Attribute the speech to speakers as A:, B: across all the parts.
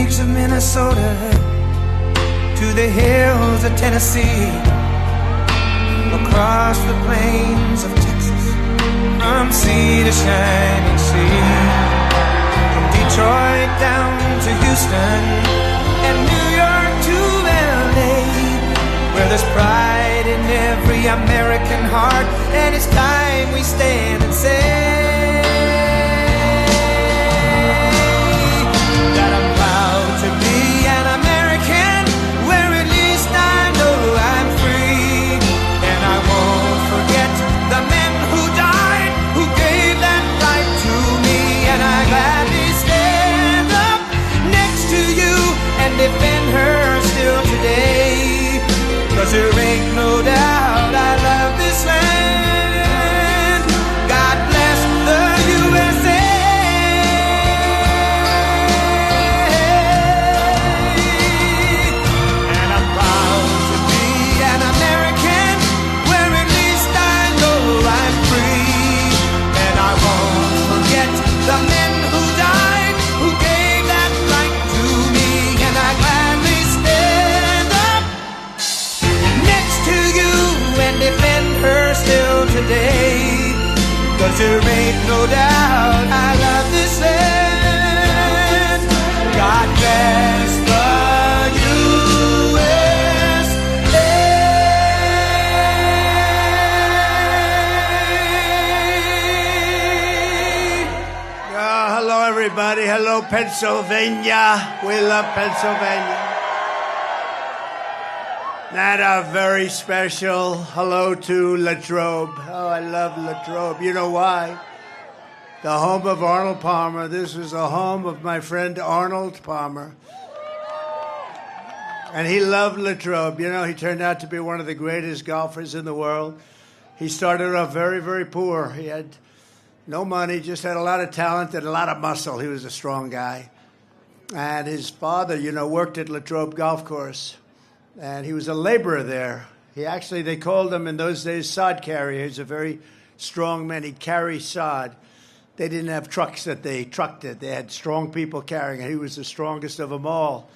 A: peaks of Minnesota to the hills of Tennessee, across the plains of Texas, from sea to shining sea, from Detroit down to Houston and New York to LA, where there's pride in every American heart, and it's time we stand and say that I'm proud to be an American, where at least I know I'm free, and I won't forget the men who died, who gave that right to me, and I gladly stand up next to you and defend her still today, 'cause there ain't no doubt I love this land. God bless the USA. And I'm proud to be an American, where at least I know I'm free, and I won't forget the men who died, who gave that right to me, and I gladly stand up next to you and defend her still today, 'cause there ain't no doubt I love this land. God bless the USA.
B: Hello, everybody. Hello, Pennsylvania. We love Pennsylvania. And a very special hello to Latrobe. Oh, I love Latrobe. You know why? The home of Arnold Palmer. This was the home of my friend Arnold Palmer. And he loved Latrobe. You know, he turned out to be one of the greatest golfers in the world. He started off very, very poor. He had no money, just had a lot of talent and a lot of muscle. He was a strong guy. And his father, you know, worked at Latrobe Golf Course. And he was a laborer there. They called him in those days sod carrier. He's a very strong man. He'd carry sod. They didn't have trucks that they trucked it. They had strong people carrying it. He was the strongest of them all.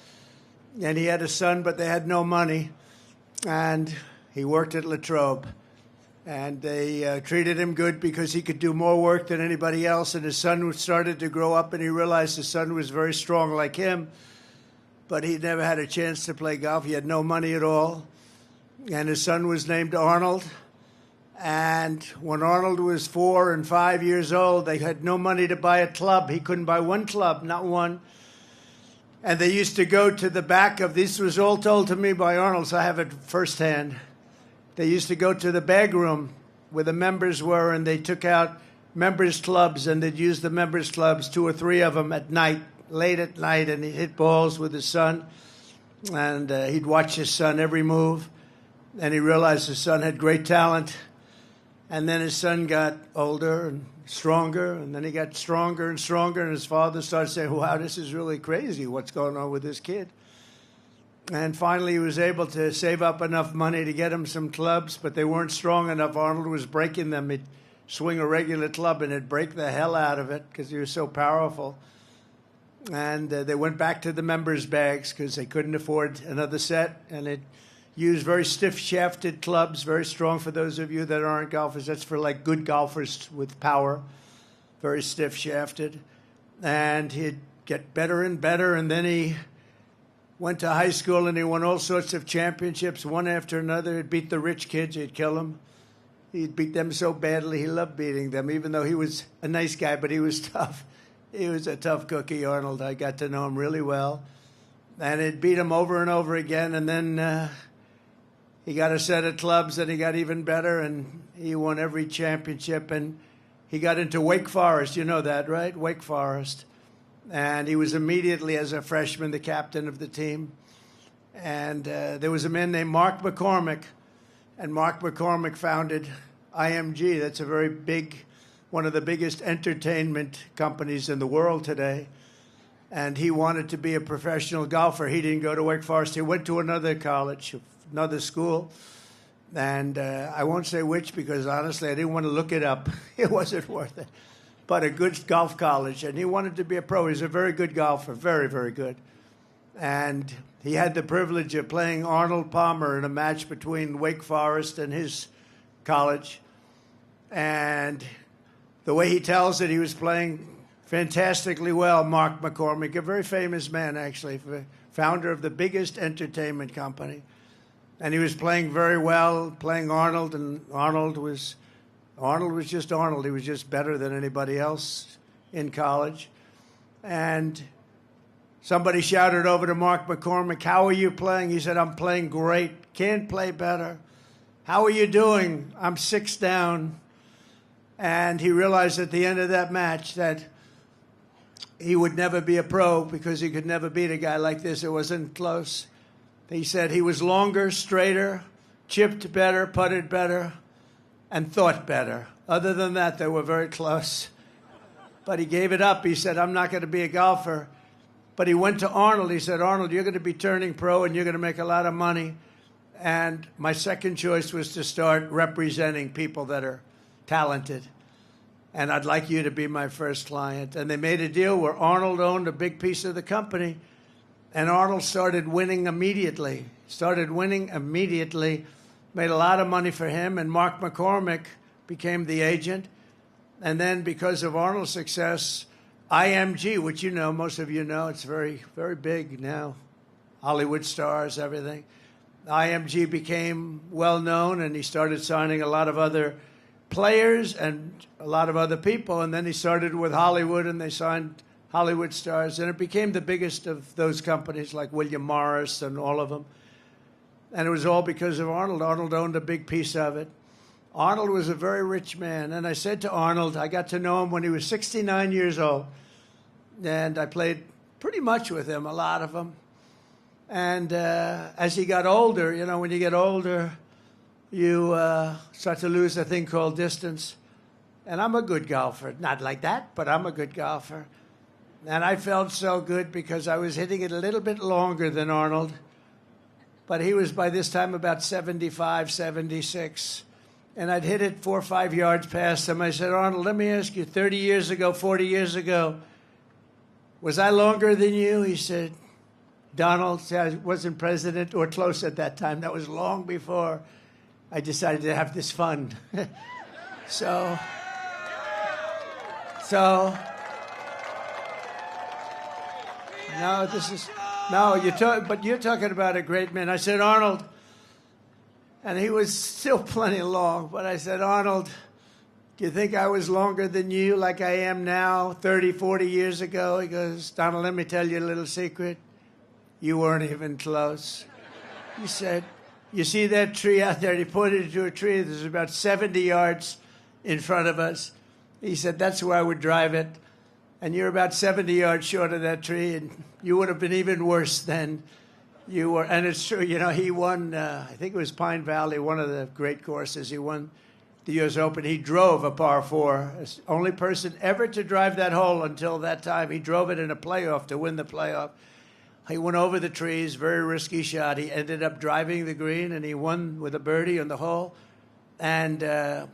B: And he had a son, but they had no money. And he worked at Latrobe. And they treated him good because he could do more work than anybody else. And his son started to grow up, and he realized his son was very strong like him. But he never had a chance to play golf. He had no money at all. And his son was named Arnold. And when Arnold was 4 and 5 years old, they had no money to buy a club. He couldn't buy one club, not one. And they used to go to the back of, this was all told to me by Arnold, so I have it firsthand. They used to go to the bag room where the members were, and they took out members' clubs, and they'd use the members' clubs, 2 or 3 of them at night, late at night, and he'd hit balls with his son, and he'd watch his son every move, and he realized his son had great talent. And then his son got older and stronger, and then he got stronger and stronger, and his father started saying, wow, this is really crazy, what's going on with this kid? And finally he was able to save up enough money to get him some clubs, but they weren't strong enough. Arnold was breaking them. He'd swing a regular club, and it'd break the hell out of it because he was so powerful. And they went back to the members' bags because they couldn't afford another set. And it used very stiff-shafted clubs, very strong for those of you that aren't golfers. That's for, like, good golfers with power, very stiff-shafted. And he'd get better and better. And then he went to high school, and he won all sorts of championships, one after another. He'd beat the rich kids. He'd kill them. He'd beat them so badly. He loved beating them, even though he was a nice guy, but he was tough. He was a tough cookie, Arnold. I got to know him really well. And it beat him over and over again. And then he got a set of clubs, and he got even better, and he won every championship. And he got into Wake Forest. You know that, right? Wake Forest. And he was immediately, as a freshman, the captain of the team. And there was a man named Mark McCormick. And Mark McCormick founded IMG. That's a very big, one of the biggest entertainment companies in the world today. And he wanted to be a professional golfer. He didn't go to Wake Forest. He went to another college, another school. And I won't say which because, honestly, I didn't want to look it up. It wasn't worth it. But a good golf college. And he wanted to be a pro. He's a very good golfer, very, very good. And he had the privilege of playing Arnold Palmer in a match between Wake Forest and his college. And the way he tells it, he was playing fantastically well. Mark McCormick, a very famous man, actually, founder of the biggest entertainment company. And he was playing very well, playing Arnold, and Arnold was just Arnold. He was just better than anybody else in college. And somebody shouted over to Mark McCormick, "How are you playing?" He said, "I'm playing great. Can't play better." "How are you doing?" "I'm 6 down." And he realized at the end of that match that he would never be a pro because he could never beat a guy like this. It wasn't close. He said he was longer, straighter, chipped better, putted better, and thought better. Other than that, they were very close. But he gave it up. He said, "I'm not going to be a golfer." But he went to Arnold. He said, "Arnold, you're going to be turning pro and you're going to make a lot of money." And my second choice was to start representing people that are talented. And I'd like you to be my first client. And they made a deal where Arnold owned a big piece of the company. And Arnold started winning immediately. Made a lot of money for him. And Mark McCormick became the agent. And then because of Arnold's success, IMG, which you know, most of you know, it's very, very big now. Hollywood stars, everything. IMG became well known, and he started signing a lot of other players and a lot of other people. And then he started with Hollywood, and they signed Hollywood stars. And it became the biggest of those companies, like William Morris and all of them. And it was all because of Arnold. Arnold owned a big piece of it. Arnold was a very rich man. And I said to Arnold, I got to know him when he was 69 years old. And I played pretty much with him, a lot of them. And as he got older, you know, when you get older, you start to lose a thing called distance. And I'm a good golfer. Not like that, but I'm a good golfer. And I felt so good because I was hitting it a little bit longer than Arnold. But he was by this time about 75, 76. And I'd hit it 4 or 5 yards past him. I said, "Arnold, let me ask you, 30 years ago, 40 years ago, was I longer than you?" He said, "Donald, I wasn't president or close at that time. That was long before I decided to have this fund." So you're talking about a great man. I said, "Arnold," and he was still plenty long, but I said, "Arnold, do you think I was longer than you like I am now 30, 40 years ago?" He goes, "Donald, let me tell you a little secret. You weren't even close." He said, "You see that tree out there?" He pointed to a tree that was about 70 yards in front of us. He said, "That's where I would drive it. And you're about 70 yards short of that tree, and you would have been even worse than you were." And it's true. You know, he won, I think it was Pine Valley, one of the great courses. He won the U.S. Open. He drove a par 4. Only person ever to drive that hole until that time. He drove it in a playoff to win the playoff. He went over the trees, very risky shot. He ended up driving the green, and he won with a birdie on the hole. And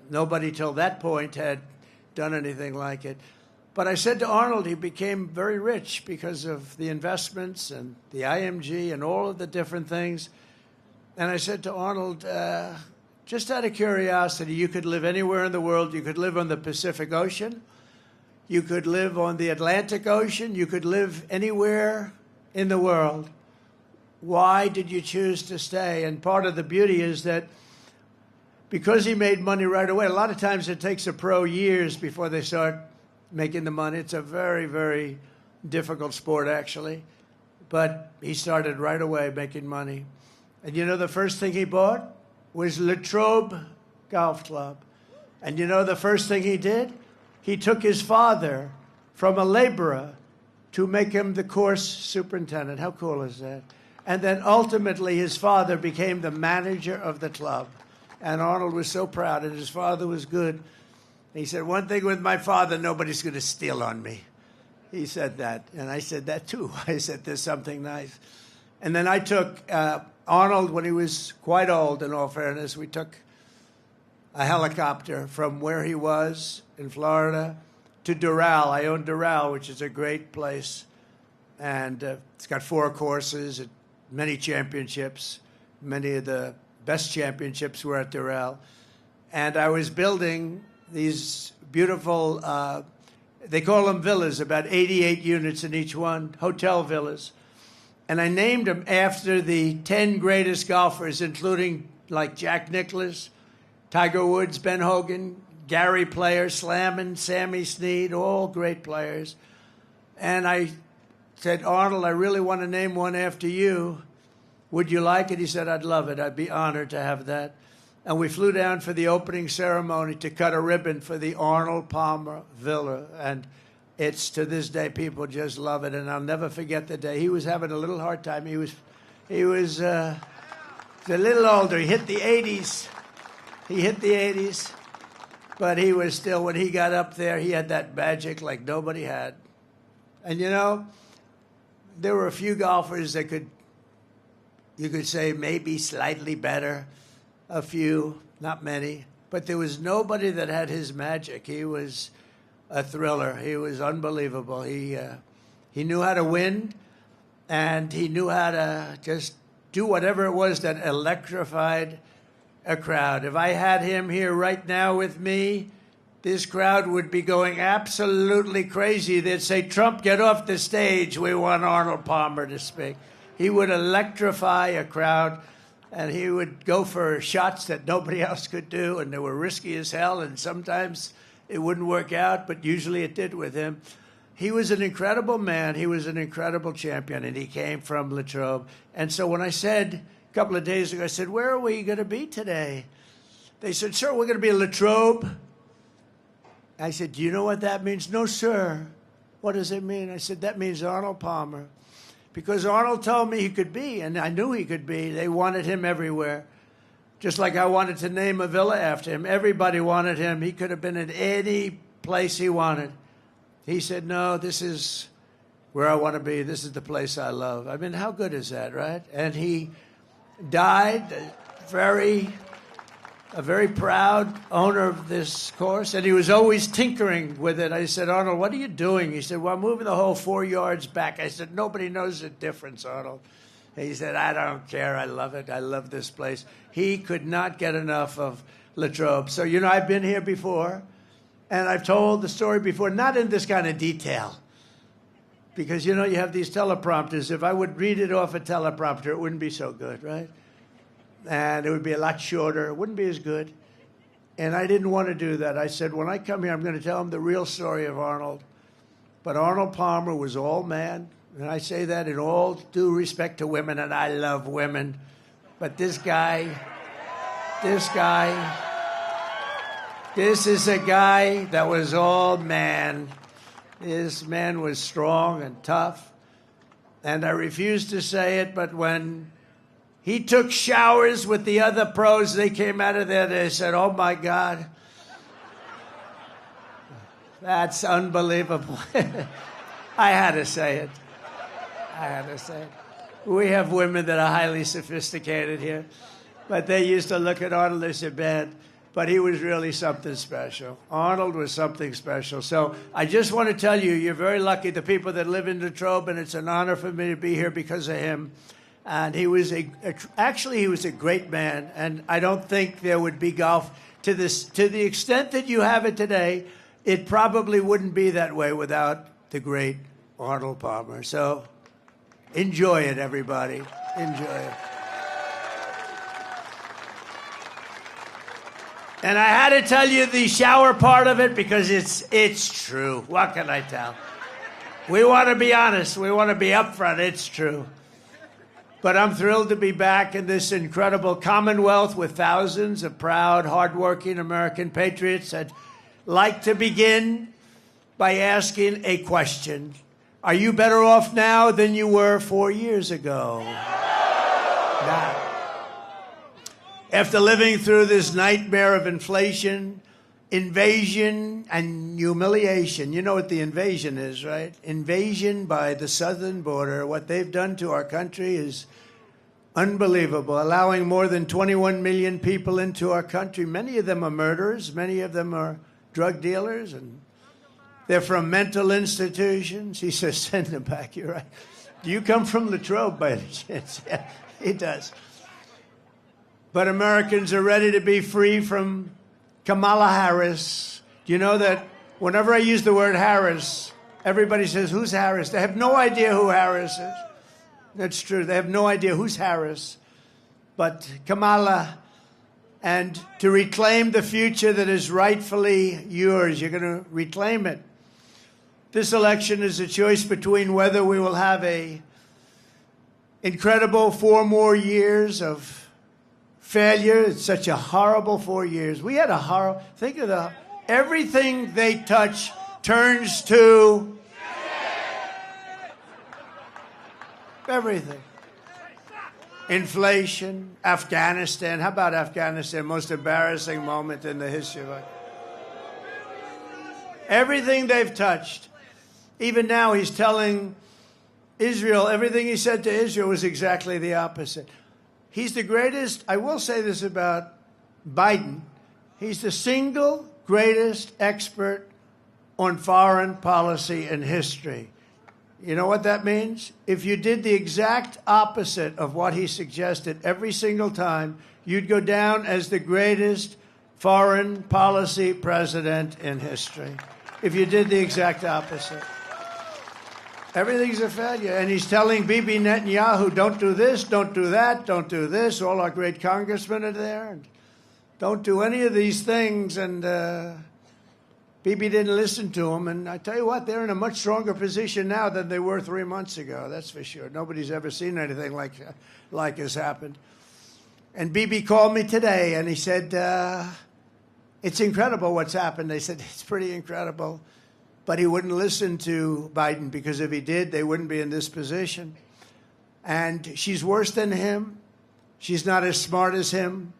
B: nobody till that point had done anything like it. But I said to Arnold, he became very rich because of the investments and the IMG and all of the different things. And I said to Arnold, just out of curiosity, you could live anywhere in the world. You could live on the Pacific Ocean. You could live on the Atlantic Ocean. You could live anywhere in the world. Why did you choose to stay? And part of the beauty is that because he made money right away, a lot of times it takes a pro years before they start making the money. It's a very, very difficult sport, actually. But he started right away making money. And you know the first thing he bought was Latrobe Golf Club. And you know the first thing he did? He took his father from a laborer to make him the course superintendent. How cool is that? And then ultimately his father became the manager of the club. And Arnold was so proud, and his father was good. He said, "One thing with my father, nobody's going to steal on me." He said that. And I said that too. I said, "There's something nice." And then I took Arnold, when he was quite old, in all fairness, we took a helicopter from where he was in Florida to Doral. I own Doral, which is a great place. And it's got 4 courses, many championships. Many of the best championships were at Doral. And I was building these beautiful, they call them villas, about 88 units in each one, hotel villas. And I named them after the 10 greatest golfers, including like Jack Nicklaus, Tiger Woods, Ben Hogan, Gary Player, Slammin', Sammy Snead, all great players. And I said, Arnold, I really want to name one after you. Would you like it? He said, I'd love it. I'd be honored to have that. And we flew down for the opening ceremony to cut a ribbon for the Arnold Palmer Villa. And it's, to this day, people just love it. And I'll never forget the day. He was having a little hard time. He was a little older. He hit the 80s. But he was still, when he got up there, he had that magic like nobody had. And, you know, there were a few golfers that you could say maybe slightly better. A few, not many. But there was nobody that had his magic. He was a thriller. He was unbelievable. He knew how to win, and he knew how to just do whatever it was that electrified a crowd. If I had him here right now with me, this crowd would be going absolutely crazy. They'd say, Trump, get off the stage. We want Arnold Palmer to speak. He would electrify a crowd, and he would go for shots that nobody else could do, and they were risky as hell, and sometimes it wouldn't work out, but usually it did with him. He was an incredible man. He was an incredible champion, and he came from Latrobe. And so when I said a couple of days ago, I said, where are we going to be today? They said, sir, we're going to be in Latrobe. I said, do you know what that means? No, sir. What does it mean? I said, that means Arnold Palmer. Because Arnold told me he could be, and I knew he could be. They wanted him everywhere. Just like I wanted to name a villa after him. Everybody wanted him. He could have been in any place he wanted. He said, no, this is where I want to be. This is the place I love. I mean, how good is that, right? And he died a very proud owner of this course, and he was always tinkering with it. I said, Arnold, what are you doing? He said, well, I'm moving the hole 4 yards back. I said, nobody knows the difference, Arnold. He said, I don't care. I love it. I love this place. He could not get enough of Latrobe. So, you know, I've been here before, and I've told the story before, not in this kind of detail, because, you know, you have these teleprompters. If I would read it off a teleprompter, it wouldn't be so good, right? And it would be a lot shorter. It wouldn't be as good. And I didn't want to do that. I said, when I come here, I'm going to tell them the real story of Arnold. But Arnold Palmer was all man. And I say that in all due respect to women, and I love women. But this is a guy that was all man. This man was strong and tough. And I refuse to say it, but when he took showers with the other pros, they came out of there, they said, oh, my God. That's unbelievable. I had to say it. We have women that are highly sophisticated here, but they used to look at Arnold as a bad, but he was really something special. Arnold was something special. So I just want to tell you, you're very lucky, the people that live in Latrobe, and it's an honor for me to be here because of him. And he was actually he was a great man, and I don't think there would be golf to the extent that you have it today. It probably wouldn't be that way without the great Arnold Palmer. So enjoy it, everybody. Enjoy it. And I had to tell you the shower part of it because it's true. What can I tell? We want to be honest. We want to be upfront. It's true. But I'm thrilled to be back in this incredible Commonwealth with thousands of proud, hardworking American patriots. I'd like to begin by asking a question. Are you better off now than you were 4 years ago? Now, after living through this nightmare of inflation, invasion, and humiliation. You know what the invasion is, right? Invasion by the southern border. What they've done to our country is unbelievable, allowing more than 21 million people into our country. Many of them are murderers. Many of them are drug dealers, and they're from mental institutions. He says, send them back. You're right. You come from Latrobe by any chance? Yeah, he does. But Americans are ready to be free from Kamala Harris. Do you know that whenever I use the word Harris, everybody says, who's Harris? They have no idea who Harris is. That's true. They have no idea who's Harris. But Kamala, and to reclaim the future that is rightfully yours, you're going to reclaim it. This election is a choice between whether we will have a incredible 4 more years of failure. It's such a horrible 4 years. We had a horrible, think of everything they touch turns to everything. Inflation, Afghanistan. How about Afghanistan? Most embarrassing moment in the history of it. Everything they've touched. Even now he's telling Israel, everything he said to Israel was exactly the opposite. He's the greatest, I will say this about Biden, he's the single greatest expert on foreign policy in history. You know what that means? If you did the exact opposite of what he suggested every single time, you'd go down as the greatest foreign policy president in history. If you did the exact opposite. Everything's a failure. And he's telling Bibi Netanyahu, don't do this, don't do that, don't do this. All our great congressmen are there. And don't do any of these things. And Bibi didn't listen to him. And I tell you what, they're in a much stronger position now than they were 3 months ago. That's for sure. Nobody's ever seen anything like has happened. And Bibi called me today, and he said, it's incredible what's happened. They said, it's pretty incredible. But he wouldn't listen to Biden, because if he did, they wouldn't be in this position. And she's worse than him. She's not as smart as him.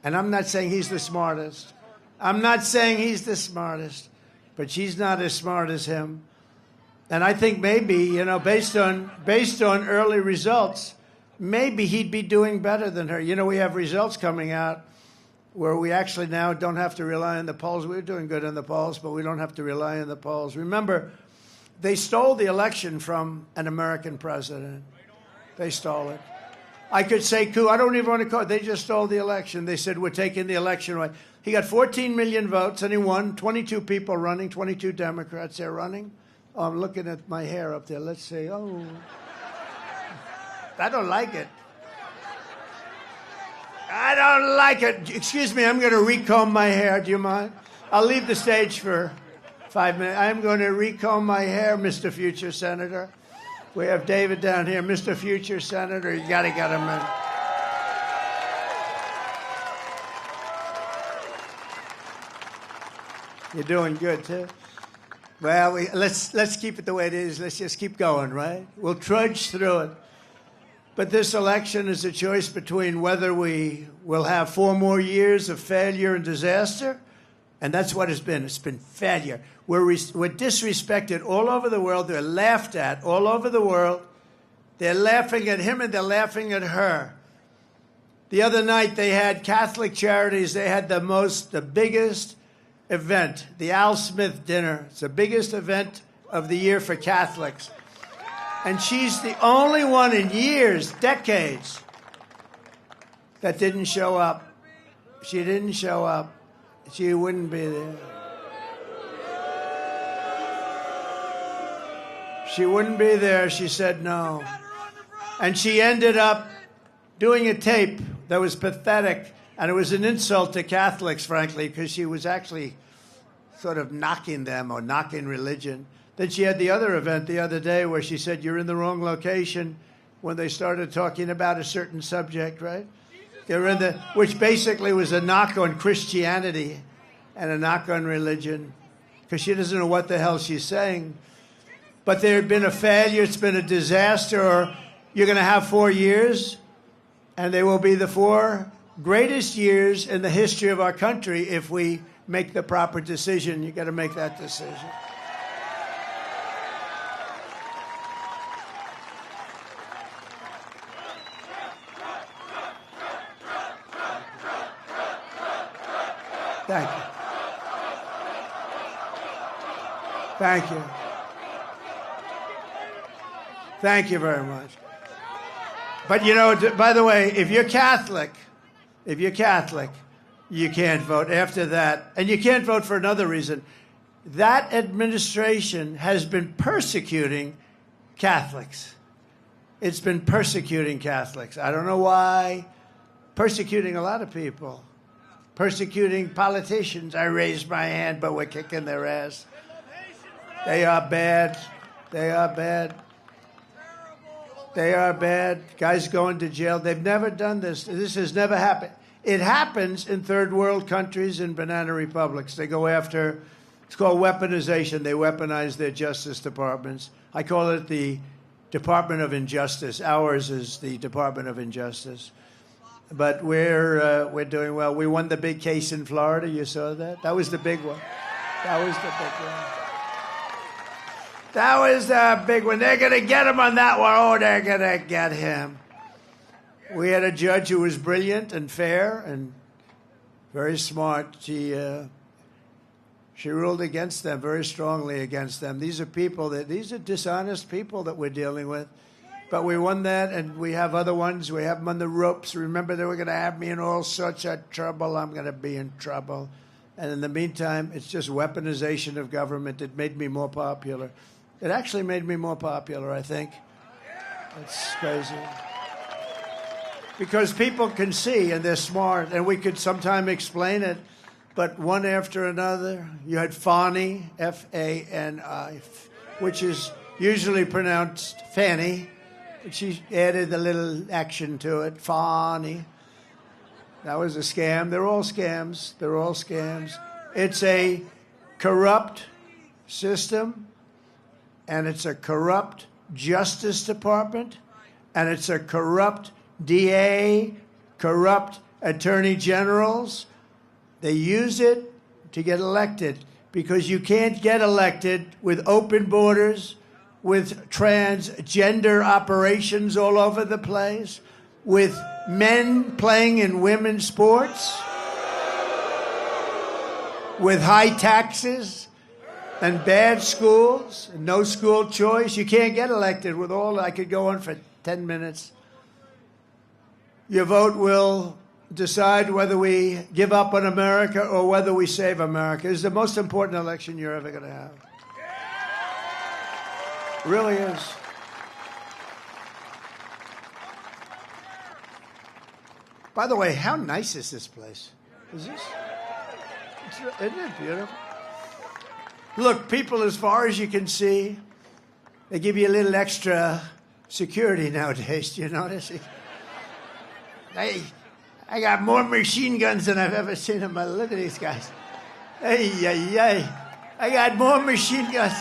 B: And I'm not saying he's the smartest. I'm not saying he's the smartest, but she's not as smart as him. And I think maybe, you know, based on early results, maybe he'd be doing better than her. You know, we have results coming out where we actually now don't have to rely on the polls. We're doing good in the polls, but we don't have to rely on the polls. Remember, they stole the election from an American president. They stole it. I could say coup. I don't even want to call it. They just stole the election. They said, we're taking the election away. He got 14 million votes, and he won. 22 people running, 22 Democrats there running. Oh, I'm looking at my hair up there. Let's see. Oh, I don't like it. I don't like it. Excuse me, I'm going to recomb my hair. Do you mind? I'll leave the stage for 5 minutes. I'm going to recomb my hair, Mr. Future Senator. We have David down here. Mr. Future Senator, you got to get him in. You're doing good, too. Well, let's keep it the way it is. Let's just keep going, right? We'll trudge through it. But this election is a choice between whether we will have 4 more years of failure and disaster, and that's what it's been. It's been failure. We're disrespected all over the world. They're laughed at all over the world. They're laughing at him and they're laughing at her. The other night they had Catholic Charities. They had the biggest event, the Al Smith dinner. It's the biggest event of the year for Catholics. And she's the only one in years, decades, that didn't show up. She didn't show up. She wouldn't be there. She wouldn't be there. She said no. And she ended up doing a tape that was pathetic. And it was an insult to Catholics, frankly, because she was actually sort of knocking them or knocking religion. Then she had the other event the other day where she said, you're in the wrong location, when they started talking about a certain subject, right? They were which basically was a knock on Christianity and a knock on religion, because she doesn't know what the hell she's saying. But there had been a failure, it's been a disaster, or you're going to have 4 years, and they will be the 4 greatest years in the history of our country if we make the proper decision. You got to make that decision. Thank you. Thank you. Thank you very much. But you know, by the way, if you're Catholic, you can't vote after that. And you can't vote for another reason. That administration has been persecuting Catholics. It's been persecuting Catholics. I don't know why. Persecuting a lot of people. Persecuting politicians. I raised my hand, but we're kicking their ass. They are bad. They are bad. They are bad. Guys going to jail. They've never done this. This has never happened. It happens in third world countries and banana republics. They go after, it's called weaponization. They weaponize their justice departments. I call it the Department of Injustice. Ours is the Department of Injustice. But we're doing well. We won the big case in Florida. You saw that? That was the big one. That was the big one. That was the big one. They're going to get him on that one. Oh, they're going to get him. We had a judge who was brilliant and fair and very smart. She ruled against them, very strongly against them. These are dishonest people that we're dealing with. But we won that, and we have other ones. We have them on the ropes. Remember, they were going to have me in all sorts of trouble. I'm going to be in trouble. And in the meantime, it's just weaponization of government. It made me more popular. It actually made me more popular, I think. It's crazy. Because people can see, and they're smart, and we could sometime explain it, but one after another. You had Fani, F-A-N-I, which is usually pronounced Fanny. She added a little action to it, Fani. That was a scam. They're all scams. They're all scams. It's a corrupt system, and it's a corrupt Justice Department, and it's a corrupt DA, corrupt attorney generals. They use it to get elected because you can't get elected with open borders, with transgender operations all over the place, with men playing in women's sports, with high taxes and bad schools, and no school choice. You can't get elected with all. I could go on for 10 minutes. Your vote will decide whether we give up on America or whether we save America. It's the most important election you're ever going to have. It really is. By the way, how nice is this place? Isn't it beautiful? Look, people, as far as you can see, they give you a little extra security nowadays. Do you notice? I got more machine guns than I've ever seen in my life. Look at these guys. Hey, I got more machine guns.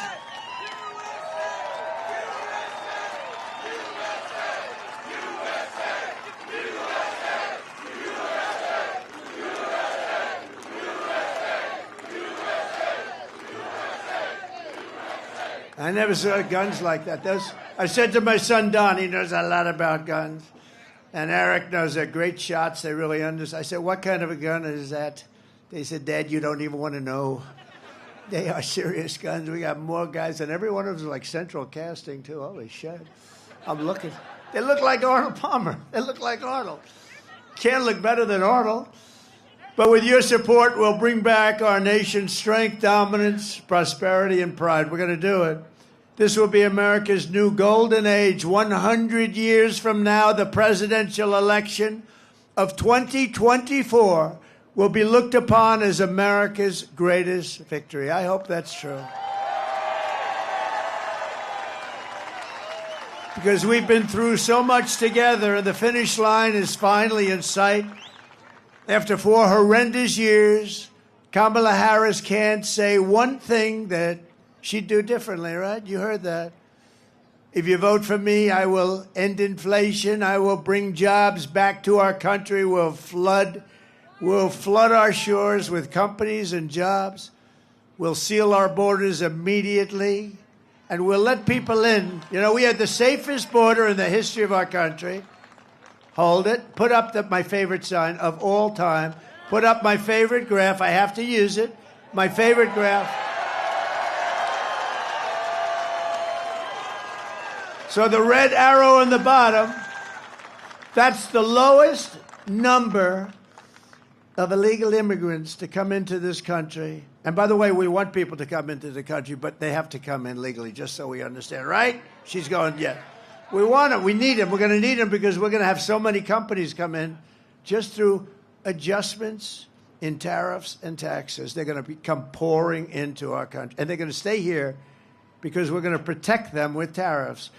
B: I never saw guns like that. I said to my son, Don, he knows a lot about guns. And Eric knows they're great shots. They really understand. I said, what kind of a gun is that? They said, Dad, you don't even want to know. They are serious guns. We got more guys. And every one of them is like central casting, too. Holy shit. I'm looking. They look like Arnold Palmer. They look like Arnold. Can't look better than Arnold. But with your support, we'll bring back our nation's strength, dominance, prosperity, and pride. We're going to do it. This will be America's new golden age. 100 years from now, the presidential election of 2024 will be looked upon as America's greatest victory. I hope that's true. Because we've been through so much together, and the finish line is finally in sight. After 4 horrendous years, Kamala Harris can't say one thing that she'd do differently, right? You heard that. If you vote for me, I will end inflation. I will bring jobs back to our country. We'll flood our shores with companies and jobs. We'll seal our borders immediately. And we'll let people in. You know, we had the safest border in the history of our country. Hold it. Put up my favorite sign of all time. Put up my favorite graph. I have to use it. My favorite graph. So the red arrow on the bottom, that's the lowest number of illegal immigrants to come into this country. And by the way, we want people to come into the country, but they have to come in legally, just so we understand, right? She's going, yeah. We want them. We need them. We're going to need them because we're going to have so many companies come in just through adjustments in tariffs and taxes. They're going to come pouring into our country. And they're going to stay here because we're going to protect them with tariffs.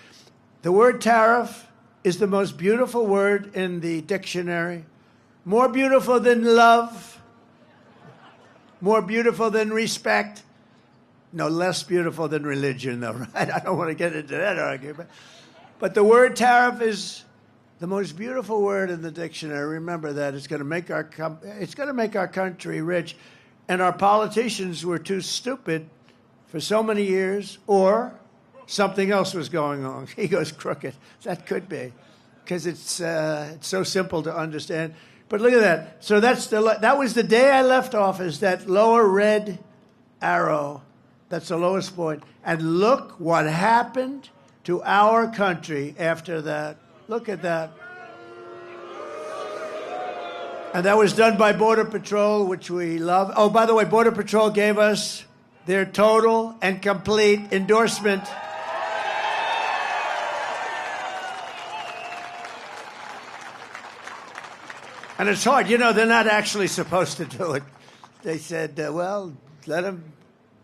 B: The word tariff is the most beautiful word in the dictionary. More beautiful than love. More beautiful than respect. No, less beautiful than religion, though, right? I don't want to get into that argument. But the word tariff is the most beautiful word in the dictionary. Remember that. It's going to make our country rich. And our politicians were too stupid for so many years, or something else was going on. He goes crooked. That could be, because it's so simple to understand. But look at that. So that was the day I left office, that lower red arrow. That's the lowest point. And look what happened to our country after that. Look at that. And that was done by Border Patrol, which we love. Oh, by the way, Border Patrol gave us their total and complete endorsement. And it's hard. You know, they're not actually supposed to do it. They said, well, let them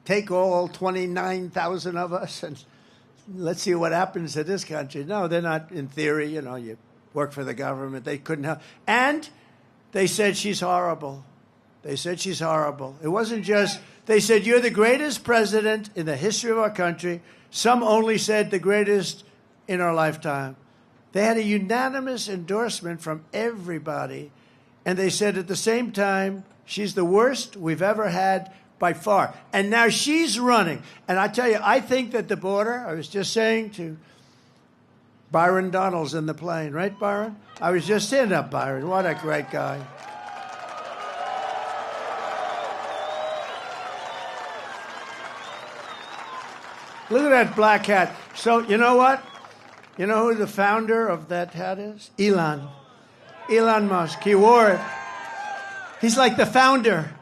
B: take all 29,000 of us and let's see what happens to this country. No, they're not, in theory. You know, you work for the government. They couldn't help. And they said she's horrible. They said she's horrible. It wasn't just, they said, you're the greatest president in the history of our country. Some only said the greatest in our lifetime. They had a unanimous endorsement from everybody. And they said at the same time, she's the worst we've ever had by far. And now she's running. And I tell you, I think that the border, I was just saying to Byron Donald's in the plane, right, Byron? I was just saying up, Byron. What a great guy. Look at that black hat. So, you know what? You know who the founder of that hat is? Elon Musk. He wore it. He's like the founder.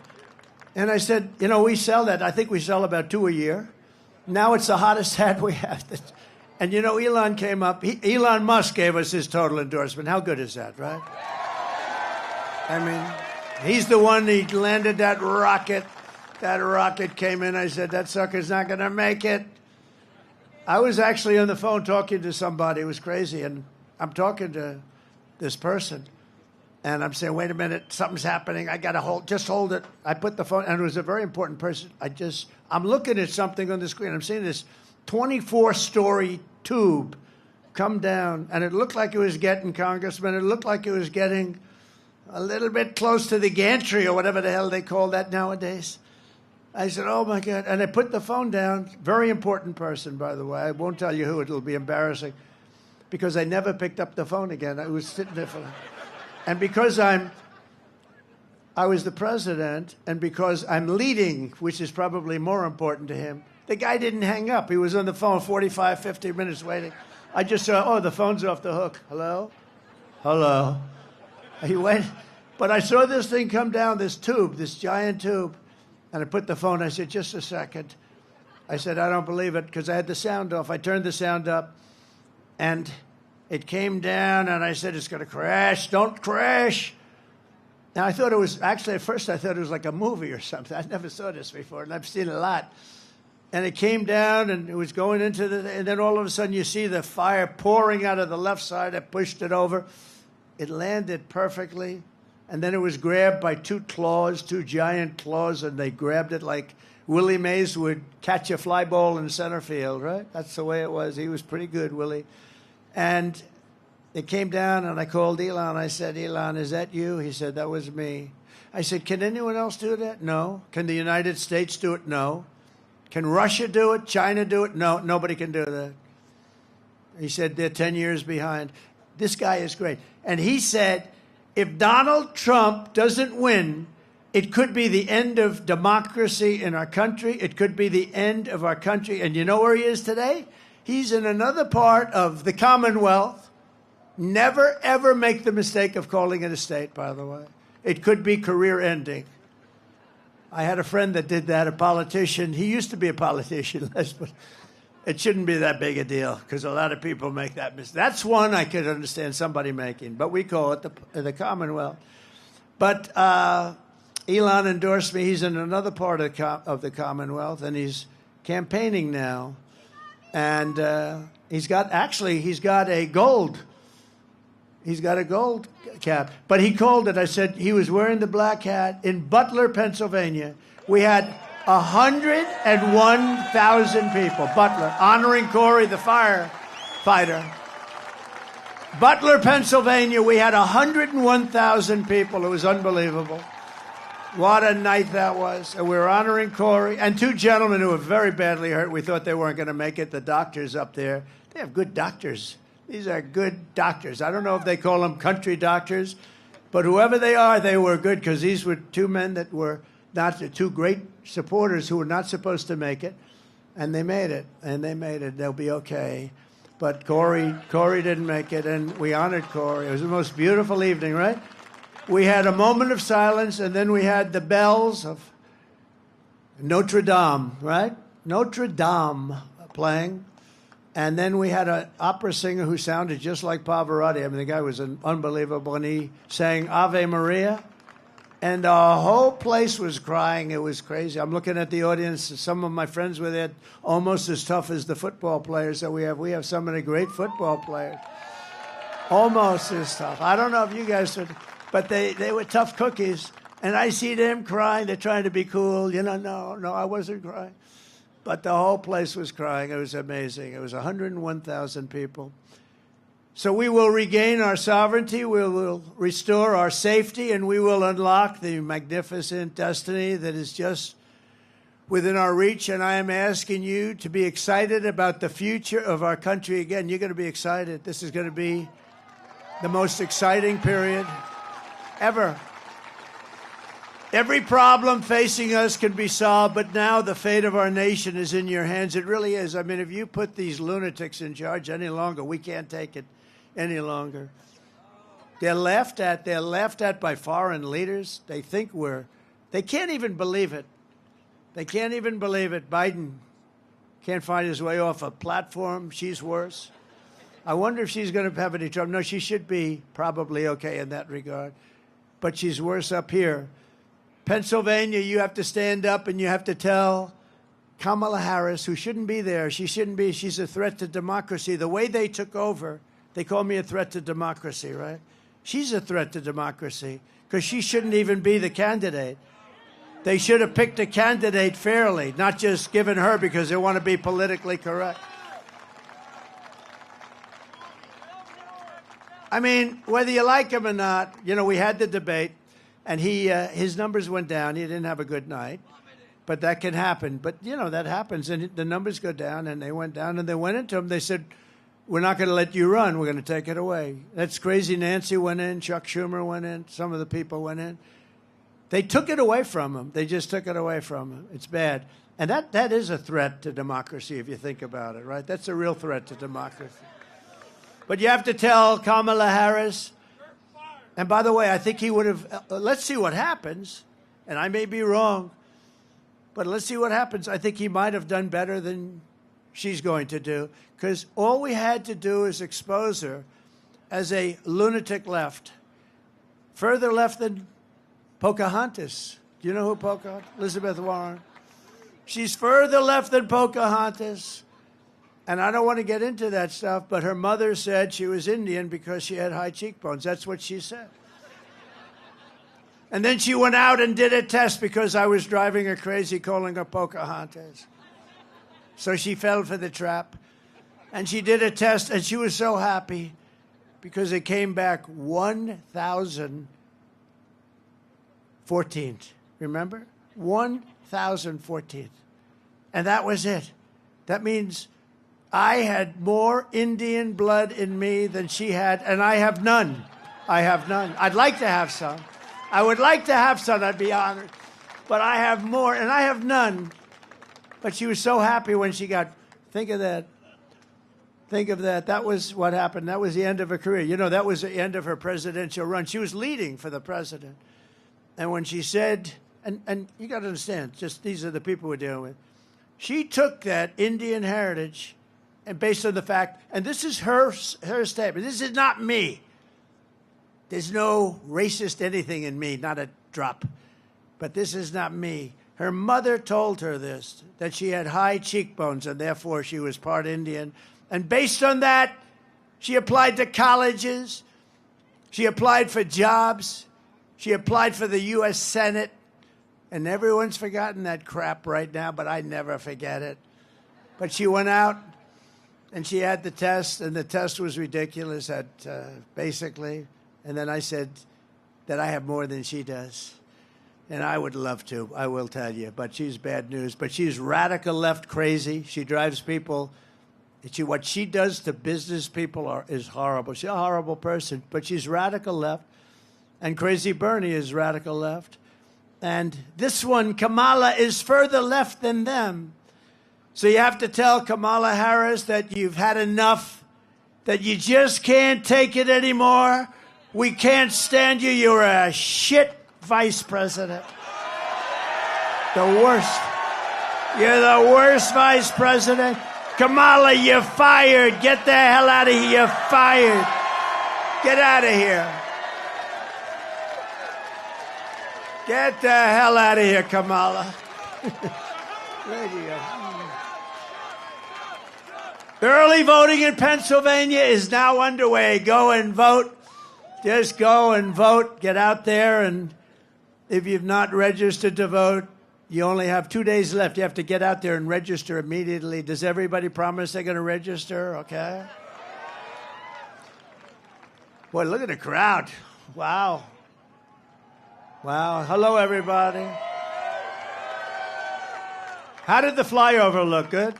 B: And I said, you know, we sell that. I think we sell about 2 a year. Now it's the hottest hat we have. And, you know, Elon came up. Elon Musk gave us his total endorsement. How good is that, right? I mean, he's the one that landed that rocket. That rocket came in. I said, that sucker's not going to make it. I was actually on the phone talking to somebody. It was crazy. And I'm talking to this person. And I'm saying, wait a minute, something's happening. I got to just hold it. I put the phone, and it was a very important person. I'm looking at something on the screen. I'm seeing this 24-story tube come down, and it looked like it was getting, Congressman, it looked like it was getting a little bit close to the gantry or whatever the hell they call that nowadays. I said, oh, my God. And I put the phone down. Very important person, by the way. I won't tell you who. It'll be embarrassing, because I never picked up the phone again. I was sitting there for... And because I was the president, and because I'm leading, which is probably more important to him, the guy didn't hang up. He was on the phone 45, 50 minutes waiting. I just saw, oh, the phone's off the hook. Hello? Hello? He went, but I saw this thing come down, this tube, this giant tube, and I put the phone, I said, just a second. I said, I don't believe it, because I had the sound off. I turned the sound up, and it came down, and I said, it's going to crash. Don't crash. Now, I thought it was, actually, at first, I thought it was like a movie or something. I never saw this before, and I've seen it a lot. And it came down, and it was going into and then all of a sudden, you see the fire pouring out of the left side. I pushed it over. It landed perfectly, and then it was grabbed by two giant claws, and they grabbed it like Willie Mays would catch a fly ball in center field, right? That's the way it was. He was pretty good, Willie. And it came down, and I called Elon. I said, Elon, is that you? He said, that was me. I said, can anyone else do that? No. Can the United States do it? No. Can Russia do it? China do it? No. Nobody can do that. He said, they're 10 years behind. This guy is great. And he said, if Donald Trump doesn't win, it could be the end of democracy in our country. It could be the end of our country. And you know where he is today? He's in another part of the Commonwealth. Never, ever make the mistake of calling it a state, by the way. It could be career-ending. I had a friend that did that, a politician. He used to be a politician, but it shouldn't be that big a deal because a lot of people make that mistake. That's one I could understand somebody making, but we call it the Commonwealth. But Elon endorsed me. He's in another part of the Commonwealth, and he's campaigning now. And he's got a gold. He's got a gold cap. But he called it, I said, he was wearing the black hat in Butler, Pennsylvania. We had 101,000 people, Butler, honoring Corey, the firefighter. Butler, Pennsylvania, we had 101,000 people. It was unbelievable. What a night that was. And we were honoring Corey and two gentlemen who were very badly hurt. We thought they weren't going to make it. The doctors up there, they have good doctors. These are good doctors. I don't know if they call them country doctors, but whoever they are, they were good because these were two men that were not two great supporters who were not supposed to make it, and they made it, and they made it. They'll be okay. But Corey didn't make it, and we honored Corey. It was the most beautiful evening, right? We had a moment of silence, and then we had the bells of Notre Dame, right? Notre Dame playing. And then we had an opera singer who sounded just like Pavarotti. I mean, the guy was unbelievable, and he sang Ave Maria. And the whole place was crying. It was crazy. I'm looking at the audience. Some of my friends were there, almost as tough as the football players that we have. We have some of the great football players. Almost as tough. I don't know if you guys would, but they were tough cookies. And I see them crying. They're trying to be cool. You know, no, I wasn't crying. But the whole place was crying. It was amazing. It was 101,000 people. So we will regain our sovereignty, we will restore our safety, and we will unlock the magnificent destiny that is just within our reach. And I am asking you to be excited about the future of our country. Again, you're going to be excited. This is going to be the most exciting period ever. Every problem facing us can be solved, but now the fate of our nation is in your hands. It really is. I mean, if you put these lunatics in charge any longer, we can't take it any longer. They're laughed at. They're laughed at by foreign leaders. They think they can't even believe it. They can't even believe it. Biden can't find his way off a platform. She's worse. I wonder if she's going to have any trouble. No, she should be probably okay in that regard. But she's worse up here. Pennsylvania, you have to stand up and you have to tell Kamala Harris, who shouldn't be there, she's a threat to democracy. The way they took over, they call me a threat to democracy, right? She's a threat to democracy because she shouldn't even be the candidate. They should have picked a candidate fairly, not just given her because they want to be politically correct. I mean, whether you like him or not, you know, we had the debate. And his numbers went down. He didn't have a good night. But that can happen. But, you know, that happens. And the numbers go down, and they went down. And they went into him. They said, we're not going to let you run. We're going to take it away. That's crazy. Nancy went in. Chuck Schumer went in. Some of the people went in. They took it away from him. They just took it away from him. It's bad. And that is a threat to democracy, if you think about it, right? That's a real threat to democracy. But you have to tell Kamala Harris. And by the way, I think he would have, let's see what happens. And I may be wrong, but let's see what happens. I think he might have done better than she's going to do, because all we had to do is expose her as a lunatic left, further left than Pocahontas. Do you know who Pocahontas? Elizabeth Warren. She's further left than Pocahontas. And I don't want to get into that stuff, but her mother said she was Indian because she had high cheekbones. That's what she said. And then she went out and did a test because I was driving her crazy, calling her Pocahontas. So she fell for the trap. And she did a test, and she was so happy because it came back 1,014th. Remember? 1,014th. And that was it. That means I had more Indian blood in me than she had, and I have none. I have none. I'd like to have some. I would like to have some, I'd be honored. But I have more, and I have none. But she was so happy when she got, think of that, Think of that. That was what happened. That was the end of her career. You know, that was the end of her presidential run. She was leading for the president. And when she said, and you got to understand, just these are the people we're dealing with. She took that Indian heritage, and based on the fact, and this is her statement. This is not me. There's no racist anything in me, not a drop. But this is not me. Her mother told her this, that she had high cheekbones, and therefore she was part Indian. And based on that, she applied to colleges. She applied for jobs. She applied for the U.S. Senate. And everyone's forgotten that crap right now, but I never forget it. But she went out, and she had the test, and the test was ridiculous basically. And then I said that I have more than she does. And I would love to, I will tell you. But she's bad news. But she's radical left crazy. She drives people. What she does to business people is horrible. She's a horrible person. But she's radical left. And Crazy Bernie is radical left. And this one, Kamala, is further left than them. So you have to tell Kamala Harris that you've had enough, that you just can't take it anymore. We can't stand you. You're a shit vice president. The worst. You're the worst vice president. Kamala, you're fired. Get the hell out of here. You're fired. Get out of here. Get the hell out of here, Kamala. There you go. Early voting in Pennsylvania is now underway. Go and vote. Just go and vote. Get out there, and if you've not registered to vote, you only have 2 days left. You have to get out there and register immediately. Does everybody promise they're going to register? Okay. Boy, look at the crowd. Wow. Wow. Hello, everybody. How did the flyover look? Good?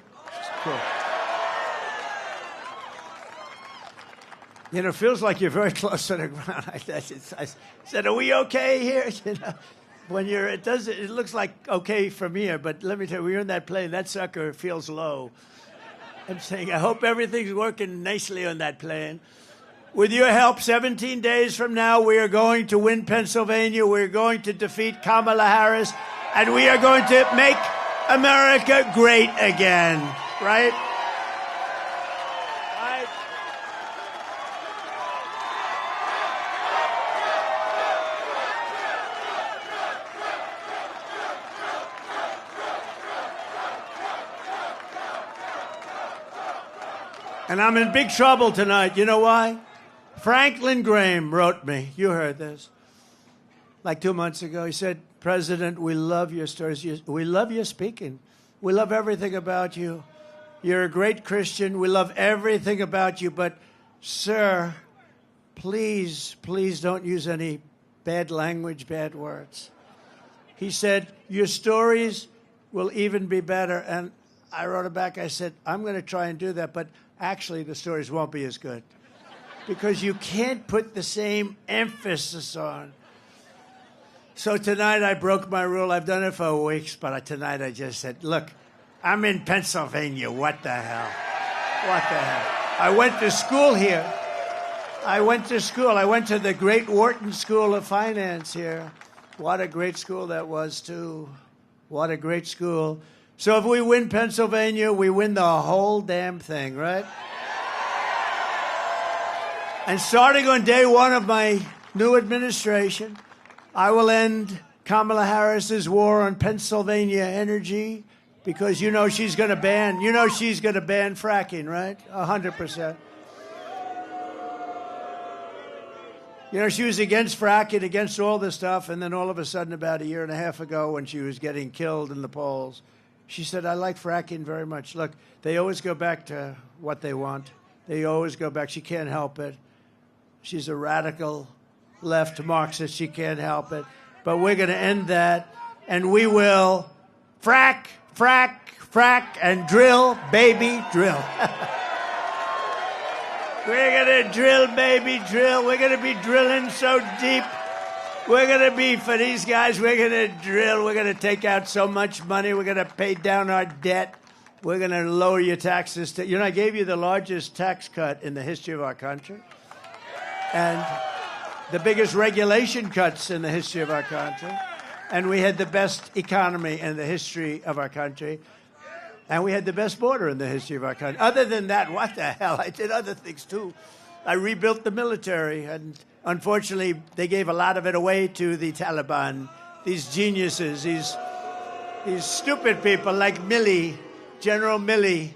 B: Cool. You know, it feels like you're very close to the ground. I said, are we okay here? You know, when it looks like okay from here, but let me tell you, when you're in that plane, that sucker feels low. I'm saying, I hope everything's working nicely on that plane. With your help, 17 days from now, we are going to win Pennsylvania. We're going to defeat Kamala Harris, and we are going to make America great again. Right? Right? And I'm in big trouble tonight. You know why? Franklin Graham wrote me. You heard this. Like 2 months ago, he said, President, we love your stories. We love your speaking. We love everything about you. You're a great Christian. We love everything about you. But, sir, please, please don't use any bad language, bad words. He said, your stories will even be better. And I wrote it back. I said, I'm going to try and do that. But actually, the stories won't be as good. Because you can't put the same emphasis on. So tonight I broke my rule. I've done it for weeks, but tonight I just said, look, I'm in Pennsylvania. What the hell? What the hell? I went to school here. I went to the great Wharton School of Finance here. What a great school that was, too. What a great school. So if we win Pennsylvania, we win the whole damn thing, right? And starting on day one of my new administration, I will end Kamala Harris's war on Pennsylvania energy because she's going to ban fracking, right? 100%. She was against fracking, against all this stuff, and then all of a sudden about a year and a half ago when she was getting killed in the polls, she said, I like fracking very much. Look, they always go back to what they want. They always go back. She can't help it. She's a radical left Marxist. She can't help it. But we're going to end that, and we will frack, frack, frack, and drill, baby, drill. We're going to drill, baby, drill. We're going to be drilling so deep. We're going to be, for these guys, we're going to drill. We're going to take out so much money. We're going to pay down our debt. We're going to lower your taxes. I gave you the largest tax cut in the history of our country. And the biggest regulation cuts in the history of our country. And we had the best economy in the history of our country. And we had the best border in the history of our country. Other than that, what the hell? I did other things, too. I rebuilt the military. And unfortunately, they gave a lot of it away to the Taliban. These geniuses, these stupid people like Milley, General Milley.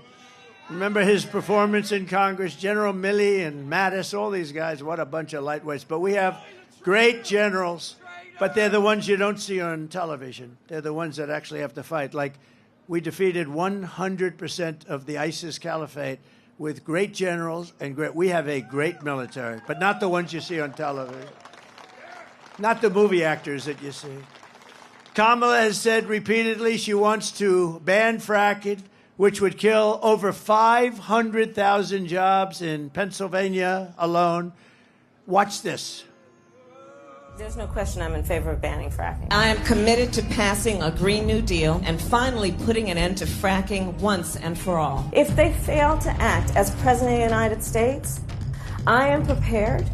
B: Remember his performance in Congress? General Milley and Mattis, all these guys, what a bunch of lightweights. But we have great generals, but they're the ones you don't see on television. They're the ones that actually have to fight. Like, we defeated 100% of the ISIS caliphate with great generals, and we have a great military, but not the ones you see on television. Not the movie actors that you see. Kamala has said repeatedly she wants to ban fracking, which would kill over 500,000 jobs in Pennsylvania alone. Watch this.
C: There's no question I'm in favor of banning fracking.
D: I am committed to passing a Green New Deal and finally putting an end to fracking once and for all.
C: If they fail to act as President of the United States, I am prepared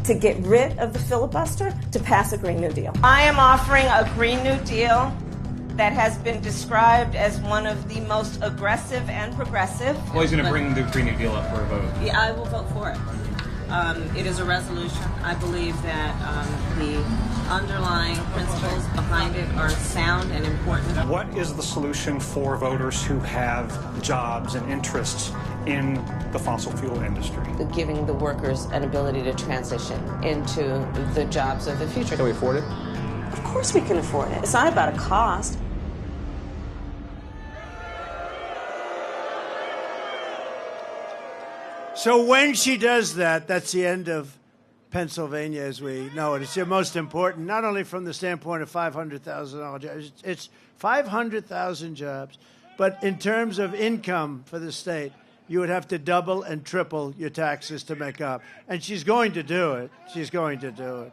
C: to get rid of the filibuster to pass a Green New Deal. I am offering a Green New Deal that has been described as one of the most aggressive and progressive.
E: Well, he's going to bring the Green New Deal up for a vote.
D: Yeah, I will vote for it. It is a resolution. I believe that the underlying principles behind it are sound and important.
F: What is the solution for voters who have jobs and interests in the fossil fuel industry?
G: Giving the workers an ability to transition into the jobs of the future.
E: Can we afford it?
C: Of course we can afford it. It's not about a cost.
B: So when she does that, that's the end of Pennsylvania as we know it. It's the most important, not only from the standpoint of $500,000 jobs. It's 500,000 jobs. But in terms of income for the state, you would have to double and triple your taxes to make up. And she's going to do it. She's going to do it.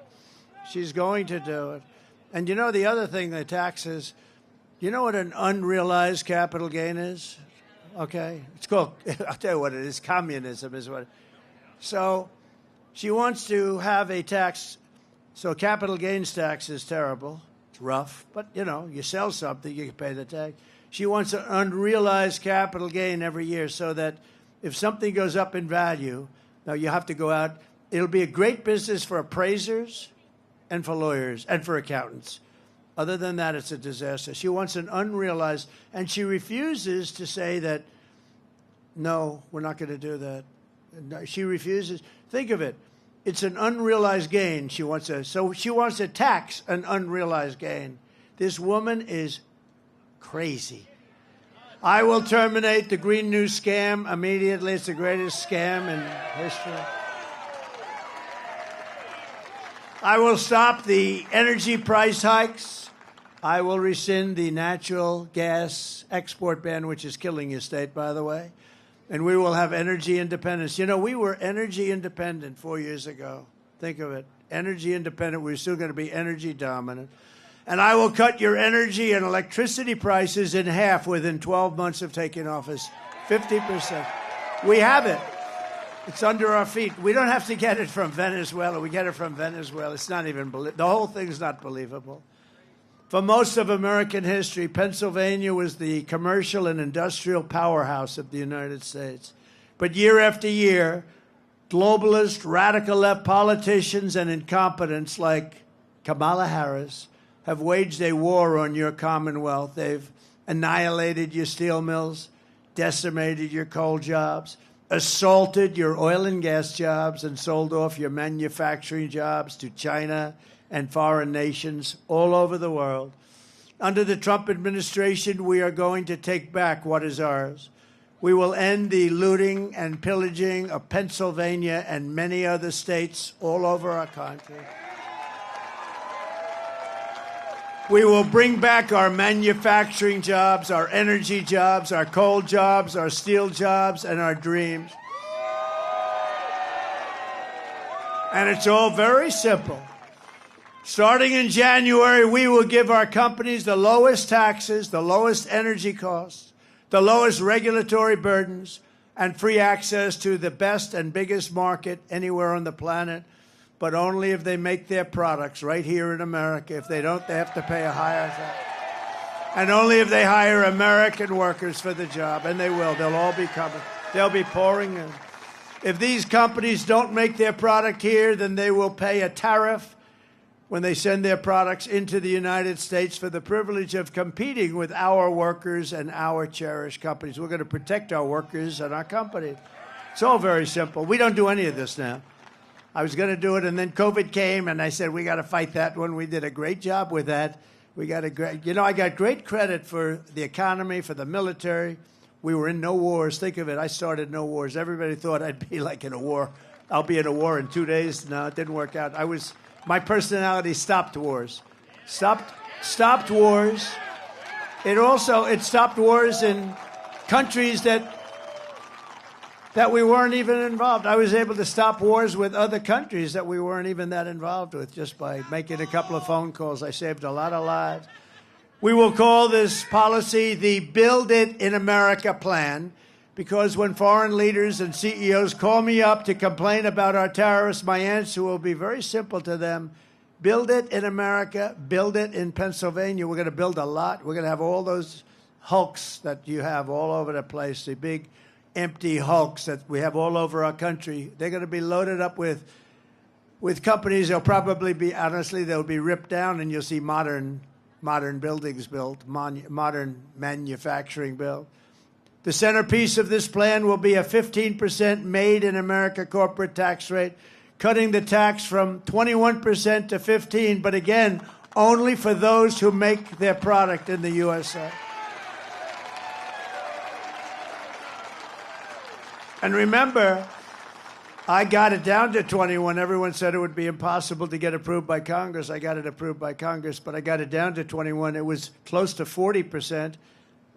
B: She's going to do it. And you know the other thing, the taxes, you know what an unrealized capital gain is? Okay? It's called, I'll tell you what it is, communism is what. So she wants to have a tax. So capital gains tax is terrible. It's rough. But, you sell something, you can pay the tax. She wants an unrealized capital gain every year so that if something goes up in value, now you have to go out. It'll be a great business for appraisers and for lawyers and for accountants. Other than that, it's a disaster. She wants an unrealized, and she refuses to say that, no, we're not going to do that. No, she refuses. Think of it. It's an unrealized gain she wants to. So she wants to tax an unrealized gain. This woman is crazy. I will terminate the Green New scam immediately. It's the greatest scam in history. I will stop the energy price hikes. I will rescind the natural gas export ban, which is killing your state, by the way. And we will have energy independence. We were energy independent 4 years ago. Think of it. Energy independent. We're still going to be energy dominant. And I will cut your energy and electricity prices in half within 12 months of taking office. 50%. We have it. It's under our feet. We don't have to get it from Venezuela. We get it from Venezuela. It's not even the whole thing's not believable. For most of American history, Pennsylvania was the commercial and industrial powerhouse of the United States. But year after year, globalist, radical left politicians and incompetents like Kamala Harris have waged a war on your Commonwealth. They've annihilated your steel mills, decimated your coal jobs, assaulted your oil and gas jobs, and sold off your manufacturing jobs to China and foreign nations all over the world. Under the Trump administration, we are going to take back what is ours. We will end the looting and pillaging of Pennsylvania and many other states all over our country. We will bring back our manufacturing jobs, our energy jobs, our coal jobs, our steel jobs, and our dreams. And it's all very simple. Starting in January, we will give our companies the lowest taxes, the lowest energy costs, the lowest regulatory burdens, and free access to the best and biggest market anywhere on the planet, but only if they make their products right here in America. If they don't, they have to pay a higher tax. And only if they hire American workers for the job, and they will. They'll all be coming. They'll be pouring in. If these companies don't make their product here, then they will pay a tariff when they send their products into the United States for the privilege of competing with our workers and our cherished companies. We're going to protect our workers and our companies. It's all very simple. We don't do any of this now. I was going to do it, and then COVID came, and I said, we got to fight that one. We did a great job with that. I got great credit for the economy, for the military. We were in no wars. Think of it. I started no wars. Everybody thought I'd be like in a war. I'll be in a war in 2 days. No, it didn't work out. My personality stopped wars. Stopped wars. It stopped wars in countries that we weren't even involved. I was able to stop wars with other countries that we weren't even that involved with just by making a couple of phone calls. I saved a lot of lives. We will call this policy the Build It in America plan, because when foreign leaders and CEOs call me up to complain about our tariffs, my answer will be very simple to them. Build it in America. Build it in Pennsylvania. We're going to build a lot. We're going to have all those hulks that you have all over the place, the big empty hulks that we have all over our country. They're going to be loaded up with companies. They'll probably be, honestly, they'll be ripped down, and you'll see modern buildings built, modern manufacturing built. The centerpiece of this plan will be a 15% made-in-America corporate tax rate, cutting the tax from 21% to 15%, but again, only for those who make their product in the USA. And remember, I got it down to 21. Everyone said it would be impossible to get approved by Congress. I got it approved by Congress, but I got it down to 21. It was close to 40%.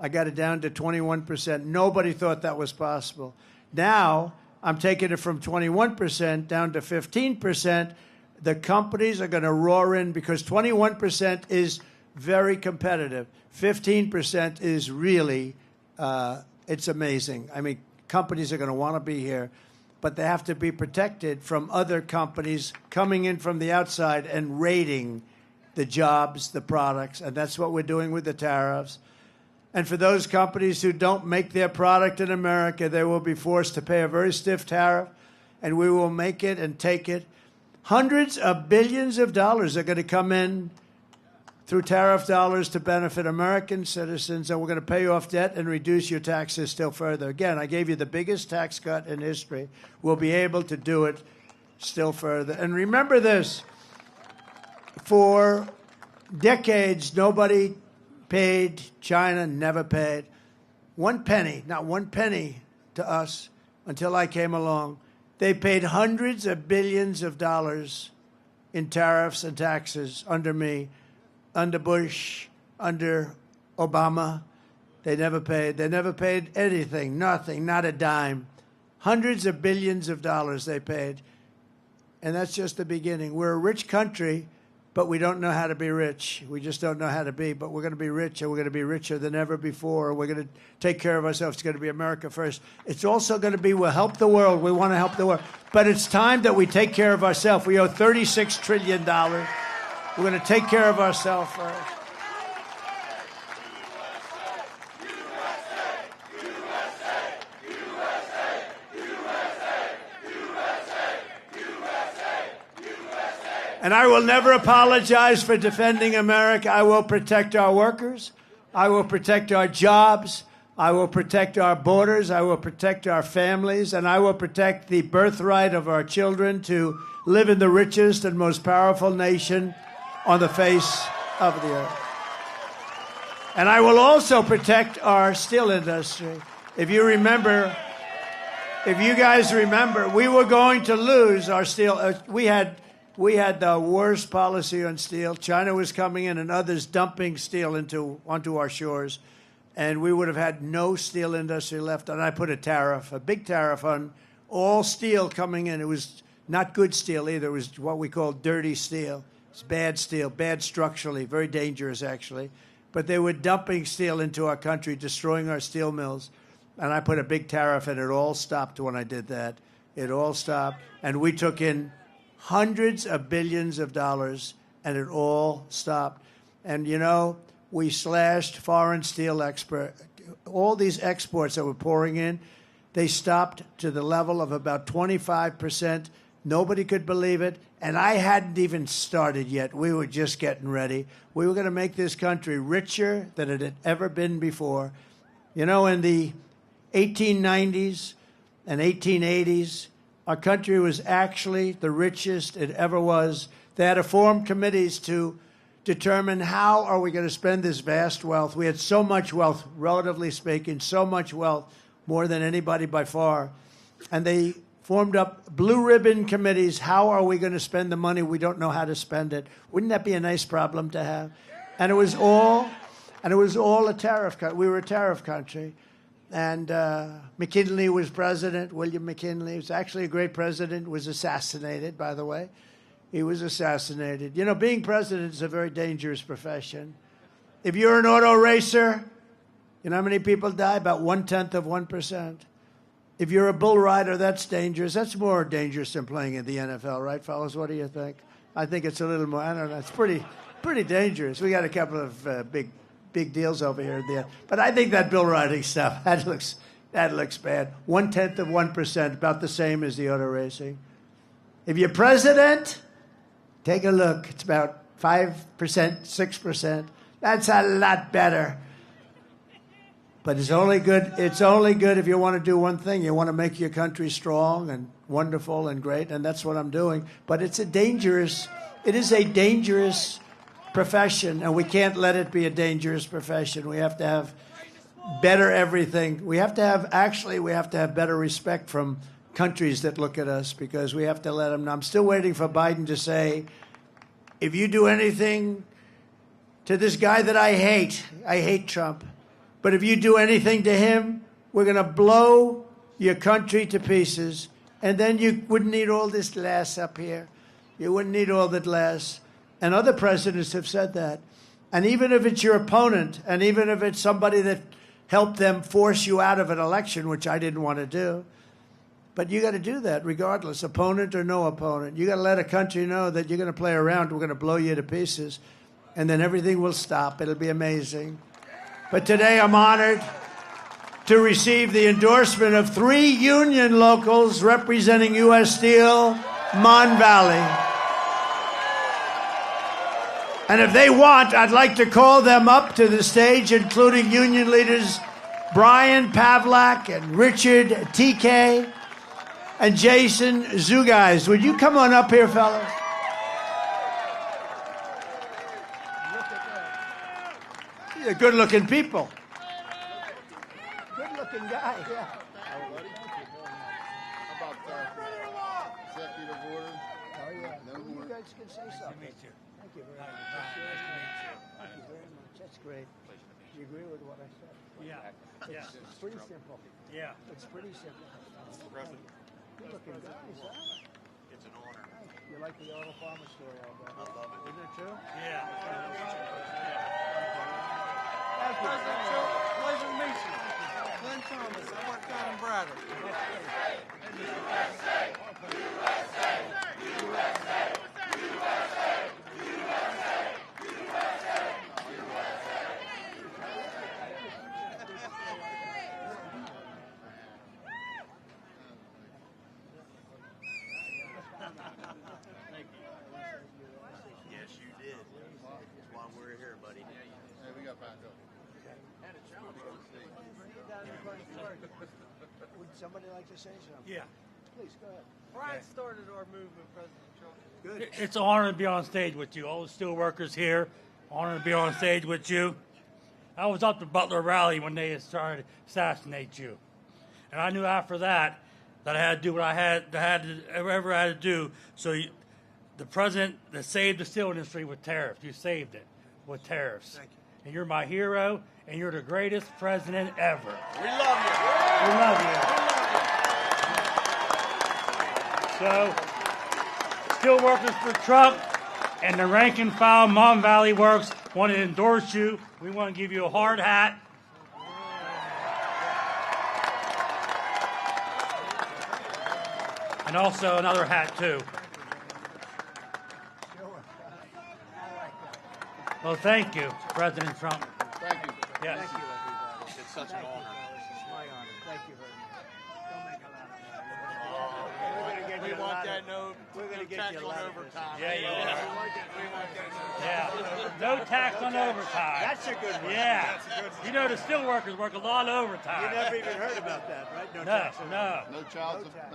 B: I got it down to 21%. Nobody thought that was possible. Now, I'm taking it from 21% down to 15%. The companies are going to roar in because 21% is very competitive. 15% is really, it's amazing. I mean, companies are going to want to be here, but they have to be protected from other companies coming in from the outside and raiding the jobs, the products, and that's what we're doing with the tariffs. And for those companies who don't make their product in America, they will be forced to pay a very stiff tariff, and we will make it and take it. Hundreds of billions of dollars are going to come in through tariff dollars to benefit American citizens, and we're going to pay off debt and reduce your taxes still further. Again, I gave you the biggest tax cut in history. We'll be able to do it still further. And remember this, for decades, nobody paid, China never paid 1 penny, not 1 penny to us until I came along. They paid hundreds of billions of dollars in tariffs and taxes under me, under Bush, under Obama. They never paid. They never paid anything, nothing, not a dime. Hundreds of billions of dollars they paid. And that's just the beginning. We're a rich country, but we don't know how to be rich. We just don't know how to be, but we're going to be rich, and we're going to be richer than ever before. We're going to take care of ourselves. It's going to be America first. It's also going to be we'll help the world. We want to help the world. But it's time that we take care of ourselves. We owe $36 trillion. We're going to take care of ourselves first. And I will never apologize for defending America. I will protect our workers. I will protect our jobs. I will protect our borders. I will protect our families. And I will protect the birthright of our children to live in the richest and most powerful nation on the face of the earth. And I will also protect our steel industry. If you guys remember, we were going to lose our steel. We had the worst policy on steel. China was coming in and others dumping steel onto our shores. And we would have had no steel industry left. And I put a big tariff on all steel coming in. It was not good steel either. It was what we call dirty steel. It's bad steel, bad structurally, very dangerous actually. but they were dumping steel into our country, destroying our steel mills. And I put a big tariff, and it all stopped when I did that. It all stopped. And we took in hundreds of billions of dollars, and it all stopped. And, you know, we slashed foreign steel export. All these exports that were pouring in, they stopped to the level of about 25%. Nobody could believe it. And I hadn't even started yet. We were just getting ready. We were going to make this country richer than it had ever been before. You know, in the 1890s and 1880s, our country was actually the richest it ever was. They had to form committees to determine how are we going to spend this vast wealth. We had so much wealth, relatively speaking, so much wealth, more than anybody by far. And they formed up blue ribbon committees. How are we going to spend the money? We don't know how to spend it. Wouldn't that be a nice problem to have? And it was all a tariff country. We were a tariff country. And McKinley was president. William McKinley was actually a great president, was assassinated, by the way. He was assassinated. You know, being president is a very dangerous profession. If you're an auto racer, you know how many people die? About 1/10%. If you're a bull rider, that's dangerous. That's more dangerous than playing in the NFL, right, fellas? What do you think? I think it's a little more, I don't know, it's pretty dangerous. We got a couple of big deals over here at the end. But I think that bull riding stuff, that looks bad. 1/10%, about the same as the auto racing. If you're president, take a look. It's about 5%, 6%. That's a lot better. But it's only good if you want to do one thing. You want to make your country strong and wonderful and great, and that's what I'm doing. But it is a dangerous profession, and we can't let it be a dangerous profession. We have to have better everything. We have to have better respect from countries that look at us, because we have to let them know. I'm still waiting for Biden to say, if you do anything to this guy that I hate Trump, but if you do anything to him, we're going to blow your country to pieces, and then you wouldn't need all this glass up here. You wouldn't need all the glass. And other presidents have said that. And even if it's your opponent, and even if it's somebody that helped them force you out of an election, which I didn't want to do, but you got to do that regardless, opponent or no opponent. You got to let a country know that you're going to play around, we're going to blow you to pieces, and then everything will stop. It'll be amazing. But today I'm honored to receive the endorsement of 3 union locals representing U.S. Steel, Mon Valley. And if they want, I'd like to call them up to the stage, including union leaders Brian Pavlak and Richard TK and Jason Zugais. Would you come on up here, fellas? These are good-looking people. Good-looking guy, yeah.
H: About executive order?
B: Oh, yeah. You guys can say something.
I: Nice to meet you.
B: Thank you very much.
I: Nice to meet you.
B: Thank you very much. That's great. Do you agree with what I said?
I: Yeah.
B: It's pretty simple.
I: Yeah.
B: It's pretty simple. Good-looking guys, huh?
H: It's an honor.
B: You like the Arnold Farmer story, I bet.
H: I love it.
B: Isn't it true?
I: Yeah.
B: Thank you.
J: Pleasure to meet you. Glenn Thomas. I work down in Braddock.
H: Yes, you did. That's why we're here, buddy. Hey, we got back up.
B: Would somebody like to say something?
I: Yeah.
B: Please, go ahead.
J: Brian started our movement, President Trump.
B: Good.
I: It's an honor to be on stage with you. All the steel workers here, honor to be on stage with you. I was up to Butler Rally when they started to assassinate you. And I knew after that I had to do what I had to do. So the president that saved the steel industry with tariffs, you saved it with tariffs.
B: Thank you.
I: And you're my hero, and you're the greatest president ever.
H: We love you.
I: We love you. So, steel workers for Trump and the rank and file Mon Valley Works want to endorse you. We want to give you a hard hat. And also another hat, too. Well, thank you, President Trump.
H: Thank you.
I: Yes.
B: Thank you, everybody.
H: It's such an honor.
B: It's my honor. Thank you very much. Don't make a lot of money.
H: We want that no
B: tax
H: on overtime.
I: Yeah, you
H: We
I: are.
H: want that no
I: Yeah. No tax on overtime.
B: That's a good one.
I: Yeah.
H: That's a good one.
I: You know, the steelworkers work a lot of
B: You
I: overtime.
B: never even heard about that, right?
I: No,
B: tax.
I: no.
H: No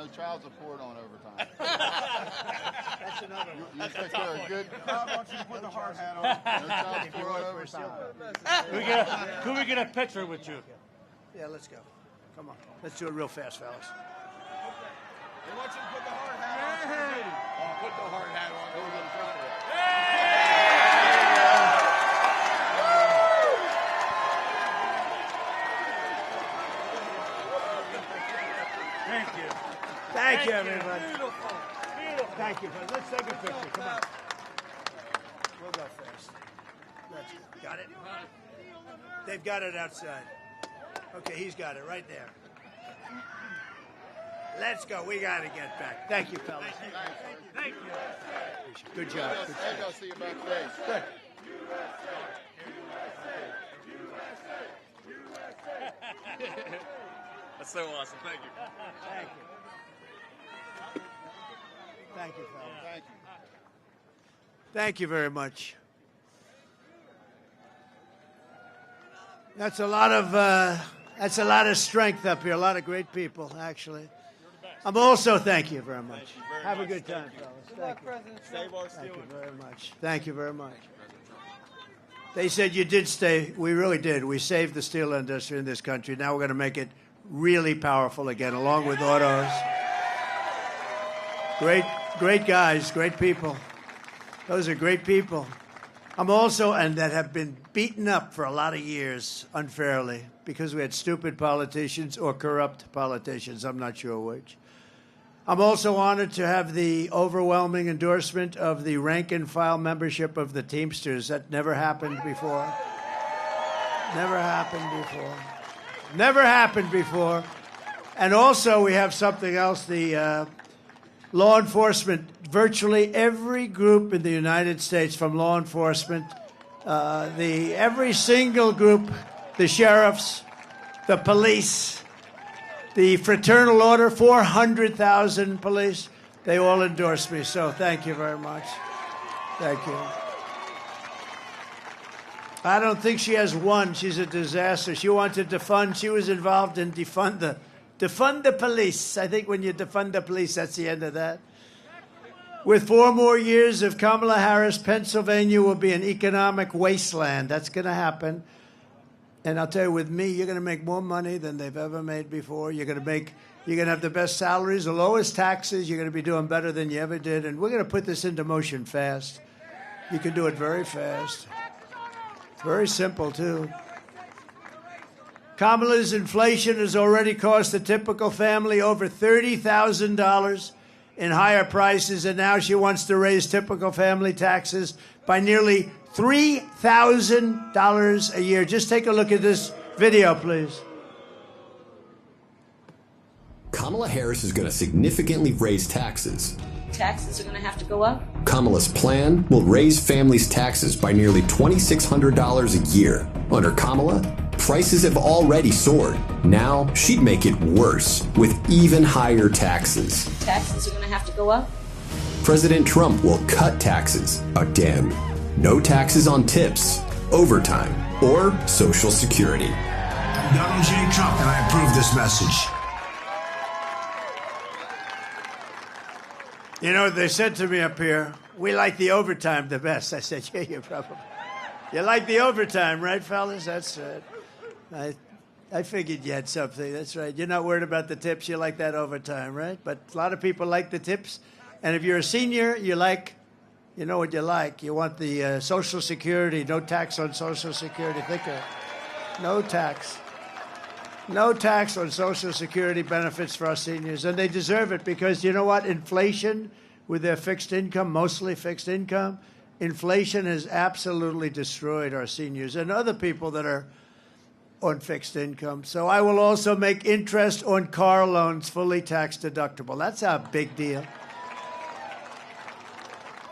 H: child support on overtime.
B: That's another one.
H: You think they're a good?
J: I want you to put the hard hat on.
H: No child support on overtime.
I: Can we get a picture with you?
B: Yeah, let's go. Come on. Let's do it real fast, fellas.
J: They want you to put the hard hat on.
H: Put the hard hat on over in front of it.
I: Thank you.
B: Thank you, everybody.
J: Beautiful.
B: Thank you, fellas. Let's take a picture. Come on. We'll go fast. Let's go. Got it? They've got it outside. Okay, he's got it right there. Let's go. We got to get back. Thank you, fellas.
I: Thank you.
B: Good job. Good
H: I'll
B: job.
H: go see you backstage.
B: Good.
E: That's so awesome. Thank you.
B: Thank you. Thank you, fellas.
H: Thank you.
B: Thank you very much. That's a lot of strength up here. A lot of great people, actually. I'm also thank you very much. Have a good time, fellas. Thank you.
J: Save our
B: Thank you very much. Thank you very much. They said you did stay. We really did. We saved the steel industry in this country. Now we're going to make it really powerful again, along with autos. Great guys, great people. Those are great people. I'm also, and that have been beaten up for a lot of years unfairly because we had stupid politicians or corrupt politicians. I'm not sure which. I'm also honored to have the overwhelming endorsement of the rank and file membership of the Teamsters. That never happened before. Never happened before. Never happened before. And also we have something else, the law enforcement. Virtually every group in the United States from law enforcement, every single group, the sheriffs, the police, the fraternal order, 400,000 police, they all endorse me. So thank you very much. Thank you. I don't think she has one. She's a disaster. She wanted to defund. She was involved in defund the police. I think when you defund the police, that's the end of that. With 4 more years of Kamala Harris, Pennsylvania will be an economic wasteland. That's going to happen. And I'll tell you, with me, you're going to make more money than they've ever made before. You're going to have the best salaries, the lowest taxes. You're going to be doing better than you ever did. And we're going to put this into motion fast. You can do it very fast. Very simple, too. Kamala's inflation has already cost the typical family over $30,000 in higher prices, and now she wants to raise typical family taxes by nearly $3,000 a year. Just take a look at this video, please.
K: Kamala Harris is going to significantly raise taxes.
D: Taxes are going to have to go up.
K: Kamala's plan will raise families' taxes by nearly $2,600 a year. Under Kamala, prices have already soared. Now she'd make it worse with even higher taxes.
D: Taxes are going to have to go up.
K: President Trump will cut taxes again. No taxes on tips, overtime, or Social Security.
L: I'm Donald J. Trump, and I approve this message.
B: You know, they said to me up here, we like the overtime the best. I said, yeah, you probably. You like the overtime, right, fellas? That's right. I figured you had something. That's right. You're not worried about the tips. You like that overtime, right? But a lot of people like the tips. And if you're a senior, you know what you like. You want the Social Security, no tax on Social Security. Think of it. No tax. No tax on Social Security benefits for our seniors. And they deserve it because, you know what? Inflation with their fixed income, mostly fixed income, Inflation has absolutely destroyed our seniors and other people that are on fixed income. So I will also make interest on car loans fully tax deductible. That's a big deal.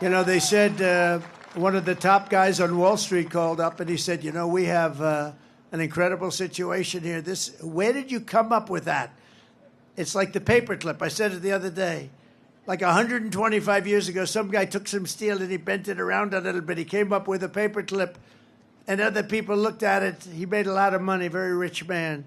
B: You know, they said one of the top guys on Wall Street called up and he said, you know, we have an incredible situation here. Where did you come up with that? It's like the paperclip. I said it the other day. Like 125 years ago, some guy took some steel and he bent it around a little bit. He came up with a paperclip, and other people looked at it. He made a lot of money, very rich man.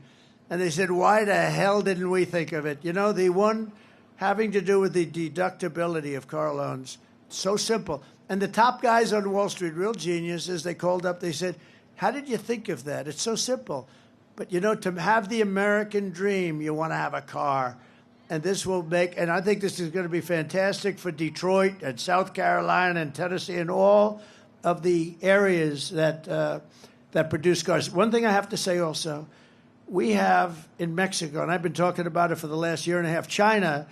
B: And they said, why the hell didn't we think of it? You know, the one having to do with the deductibility of car loans, so simple. And the top guys on Wall Street, real geniuses, they called up, they said, how did you think of that? It's so simple. But, you know, to have the American dream, you want to have a car. And this will make, and I think this is going to be fantastic for Detroit and South Carolina and Tennessee and all of the areas that that produce cars. One thing I have to say also, we have in Mexico, and I've been talking about it for the last year and a half, China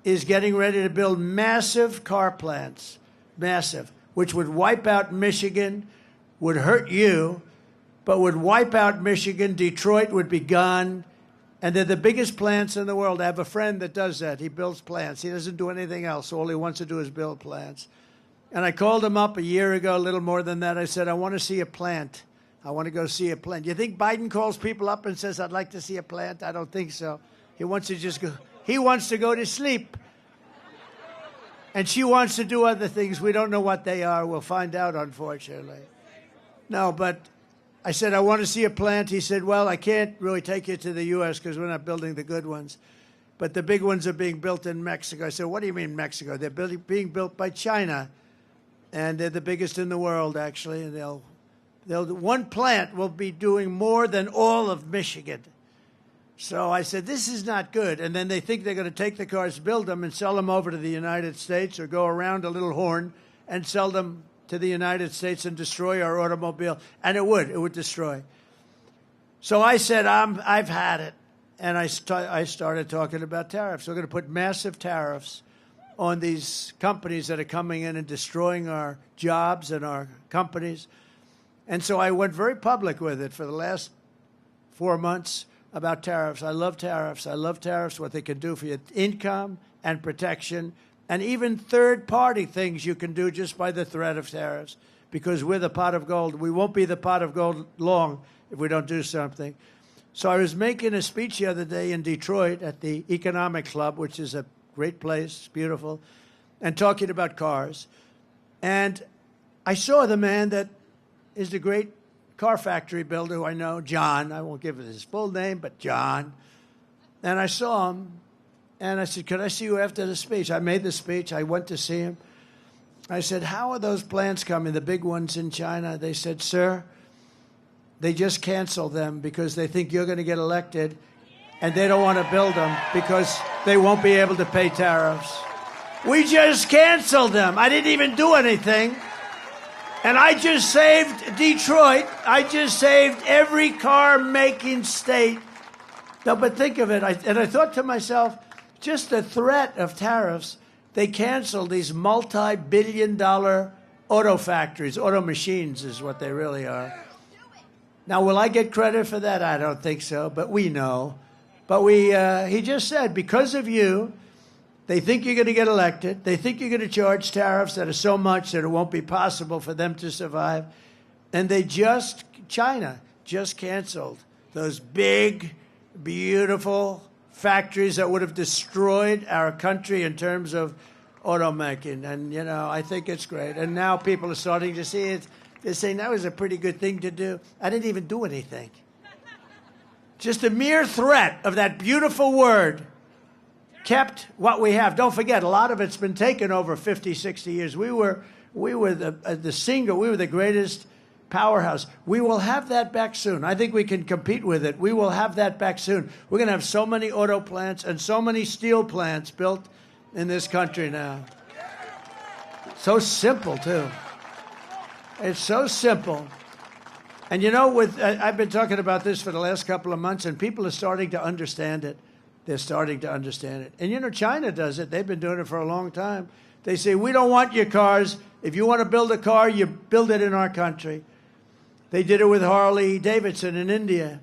B: is getting ready to build massive car plants, massive, which would wipe out Michigan, would hurt you, but would wipe out Michigan. Detroit would be gone. And they're the biggest plants in the world. I have a friend that does that. He builds plants. He doesn't do anything else. All he wants to do is build plants. And I called him up a year ago, a little more than that. I said, I want to see a plant. I want to go see a plant. You think Biden calls people up and says, I'd like to see a plant? I don't think so. He wants to just go. He wants to go to sleep. And she wants to do other things. We don't know what they are. We'll find out, unfortunately. No, but I said, I want to see a plant. He said, well, I can't really take you to the U.S. because we're not building the good ones. But the big ones are being built in Mexico. I said, what do you mean Mexico? They're being built by China. And they're the biggest in the world, actually. And one plant will be doing more than all of Michigan. So I said, this is not good. And then they think they're going to take the cars, build them, and sell them over to the United States or go around a little horn and sell them to the United States and destroy our automobile. And it would destroy. So I said, I've had it. And I started talking about tariffs. We're going to put massive tariffs on these companies that are coming in and destroying our jobs and our companies. And so I went very public with it for the last 4 months about tariffs. I love tariffs. I love tariffs, what they can do for your income and protection, and even third-party things you can do just by the threat of tariffs, because we're the pot of gold. We won't be the pot of gold long if we don't do something. So I was making a speech the other day in Detroit at the Economic Club, which is a great place, beautiful, and talking about cars. And I saw the man that is the great car factory builder who I know, John. I won't give his full name, but John. And I saw him. And I said, could I see you after the speech? I made the speech. I went to see him. I said, how are those plants coming, the big ones in China? They said, sir, they just canceled them because they think you're going to get elected, and they don't want to build them because they won't be able to pay tariffs. We just canceled them. I didn't even do anything. And I just saved Detroit. I just saved every car-making state. No, but think of it. I thought to myself, just the threat of tariffs, they canceled these multi-billion-dollar auto factories. Auto machines is what they really are. Now, will I get credit for that? I don't think so, but we know. But he just said, because of you, they think you're going to get elected. They think you're going to charge tariffs that are so much that it won't be possible for them to survive. And China just canceled those big, beautiful factories that would have destroyed our country in terms of automaking. And, you know, I think it's great. And now people are starting to see it. They're saying that was a pretty good thing to do. I didn't even do anything. Just the mere threat of that beautiful word kept what we have. Don't forget, a lot of it's been taken over 50, 60 years. We were the greatest powerhouse. We will have that back soon. I think we can compete with it. We will have that back soon. We're going to have so many auto plants and so many steel plants built in this country now. So simple, too. It's so simple. And, you know, I've been talking about this for the last couple of months, and people are starting to understand it. They're starting to understand it. And, you know, China does it. They've been doing it for a long time. They say, we don't want your cars. If you want to build a car, you build it in our country. They did it with Harley Davidson in India.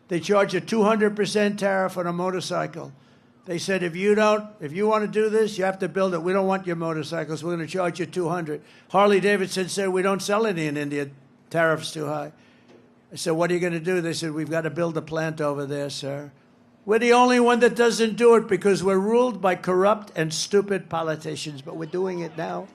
B: They charge a 200% tariff on a motorcycle. They said, if you want to do this, you have to build it. We don't want your motorcycles. We're going to charge you 200. Harley Davidson said, we don't sell any in India. Tariff's too high. I said, what are you going to do? They said, we've got to build a plant over there, sir. We're the only one that doesn't do it because we're ruled by corrupt and stupid politicians, but we're doing it now.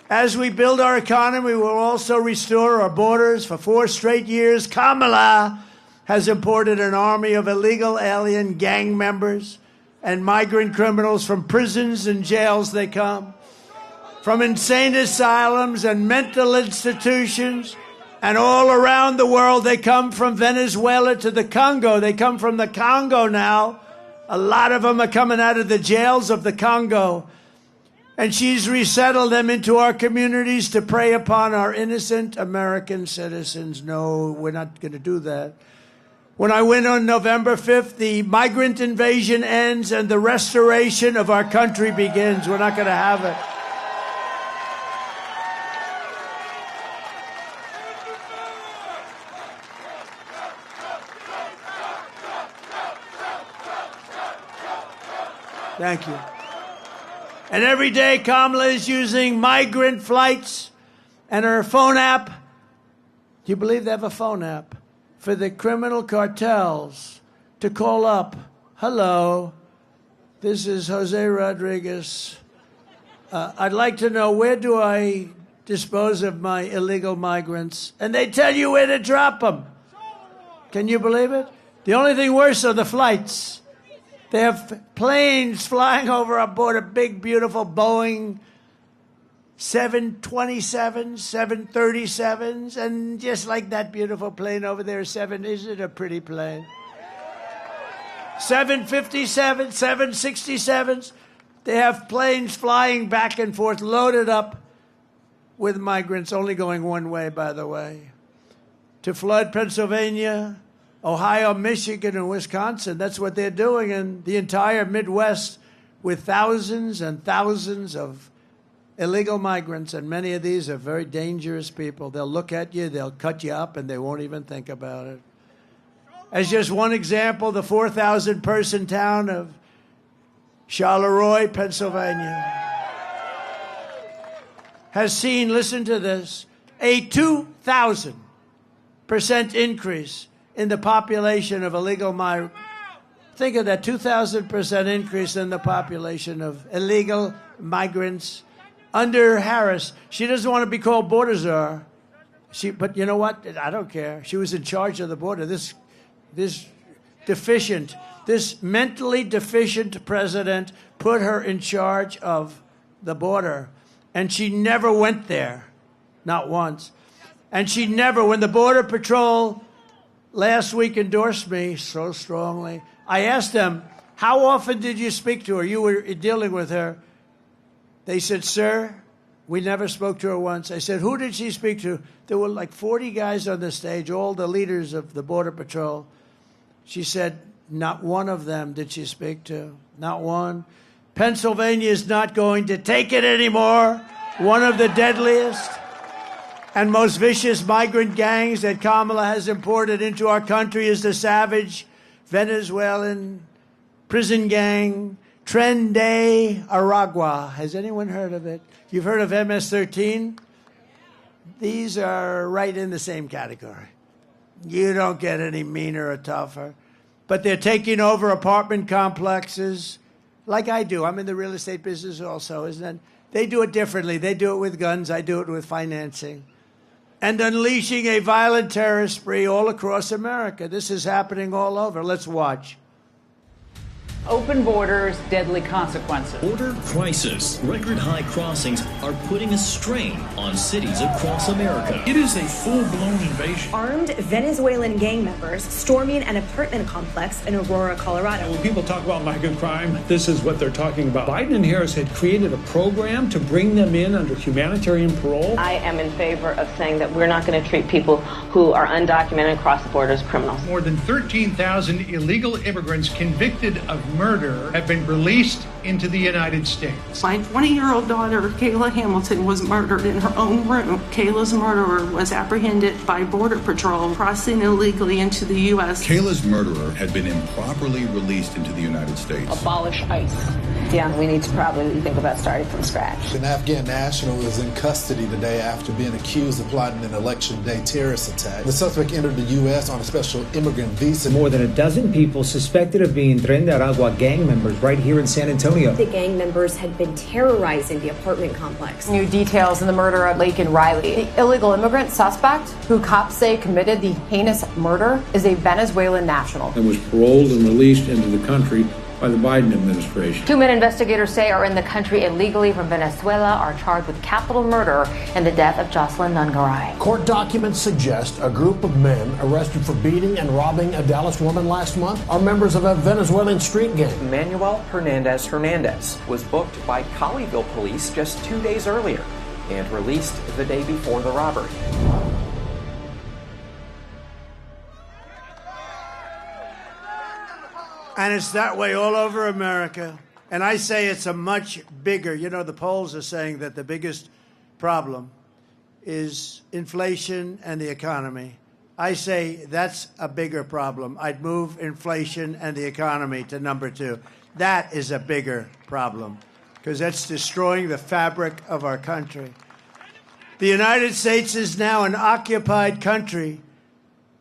B: As we build our economy, we will also restore our borders. For 4 straight years, Kamala has imported an army of illegal alien gang members and migrant criminals from prisons and jails they come, from insane asylums and mental institutions, and all around the world. They come from Venezuela to the Congo. They come from the Congo now. A lot of them are coming out of the jails of the Congo. And she's resettled them into our communities to prey upon our innocent American citizens. No, we're not going to do that. When I win on November 5th, the migrant invasion ends and the restoration of our country begins. We're not going to have it. Thank you. And every day, Kamala is using migrant flights and her phone app. Do you believe they have a phone app? For the criminal cartels to call up, hello, this is Jose Rodriguez. I'd like to know, where do I dispose of my illegal migrants? And they tell you where to drop them. Can you believe it? The only thing worse are the flights. They have planes flying over our border, big, beautiful Boeing 727s, 737s, and just like that beautiful plane over there, is it a pretty plane? 757s, 767s. They have planes flying back and forth, loaded up with migrants, only going one way, by the way, to flood Pennsylvania, Ohio, Michigan, and Wisconsin. That's what they're doing in the entire Midwest with thousands and thousands of illegal migrants, and many of these are very dangerous people. They'll look at you, they'll cut you up, and they won't even think about it. As just one example, the 4,000-person town of Charleroi, Pennsylvania, has seen, listen to this, a 2,000% increase in the population of illegal migrants. Think of that, 2,000% increase in the population of illegal migrants under Harris. She doesn't want to be called border czar. But you know what? I don't care. She was in charge of the border. This mentally deficient president put her in charge of the border. And she never went there, not once. And she never, when the Border Patrol last week endorsed me so strongly, I asked them, how often did you speak to her? You were dealing with her. They said, sir, we never spoke to her once. I said, who did she speak to? There were like 40 guys on the stage, all the leaders of the Border Patrol. She said, not one of them did she speak to. Not one. Pennsylvania is not going to take it anymore. One of the deadliest and most vicious migrant gangs that Kamala has imported into our country is the savage Venezuelan prison gang, Tren de Aragua. Has anyone heard of it? You've heard of MS-13? These are right in the same category. You don't get any meaner or tougher. But they're taking over apartment complexes like I do. I'm in the real estate business also, isn't it? They do it differently. They do it with guns. I do it with financing. And unleashing a violent terrorist spree all across America. This is happening all over. Let's watch.
M: Open borders, deadly consequences.
N: Border crisis. Record high crossings are putting a strain on cities across America.
O: It is a full-blown invasion.
P: Armed Venezuelan gang members storming an apartment complex in Aurora, Colorado.
O: When people talk about migrant crime, this is what they're talking about. Biden and Harris had created a program to bring them in under humanitarian parole.
D: I am in favor of saying that we're not going to treat people who are undocumented across the border as criminals.
Q: More than 13,000 illegal immigrants convicted of
O: murder have been released into the United States.
Q: My 20-year-old daughter, Kayla Hamilton, was murdered in her own room. Kayla's murderer was apprehended by Border Patrol crossing illegally into the U.S.
R: Kayla's murderer had been improperly released into the United States.
G: Abolish ICE. Yeah, we need to probably think about starting from scratch.
S: An Afghan national is in custody today after being accused of plotting an election day terrorist attack. The suspect entered the U.S. on a special immigrant visa.
T: More than a dozen people suspected of being Tren de Aragua gang members right here in San Antonio.
P: The gang members had been terrorizing the apartment complex.
U: New details in the murder of Laken Riley. The illegal immigrant suspect, who cops say committed the heinous murder, is a Venezuelan national.
V: And was paroled and released into the country by the Biden administration.
U: 2 men investigators say are in the country illegally from Venezuela are charged with capital murder in the death of Jocelyn Nungaray.
W: Court documents suggest a group of men arrested for beating and robbing a Dallas woman last month are members of a Venezuelan street gang.
X: Manuel Hernandez was booked by Colleyville police just 2 days earlier and released the day before the robbery.
B: And it's that way all over America. And I say it's a much bigger, the polls are saying that the biggest problem is inflation and the economy. I say that's a bigger problem. I'd move inflation and the economy to number 2. That is a bigger problem because that's destroying the fabric of our country. The United States is now an occupied country.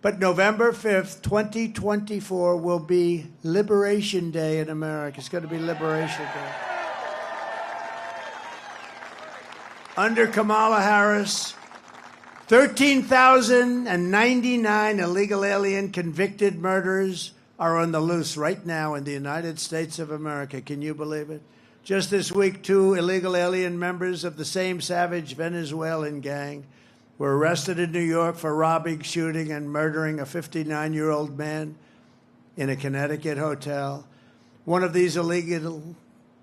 B: But November 5th, 2024 will be Liberation Day in America. It's going to be Liberation Day. Under Kamala Harris, 13,099 illegal alien convicted murderers are on the loose right now in the United States of America. Can you believe it? Just this week, 2 illegal alien members of the same savage Venezuelan gang were arrested in New York for robbing, shooting, and murdering a 59-year-old man in a Connecticut hotel. One of these illegal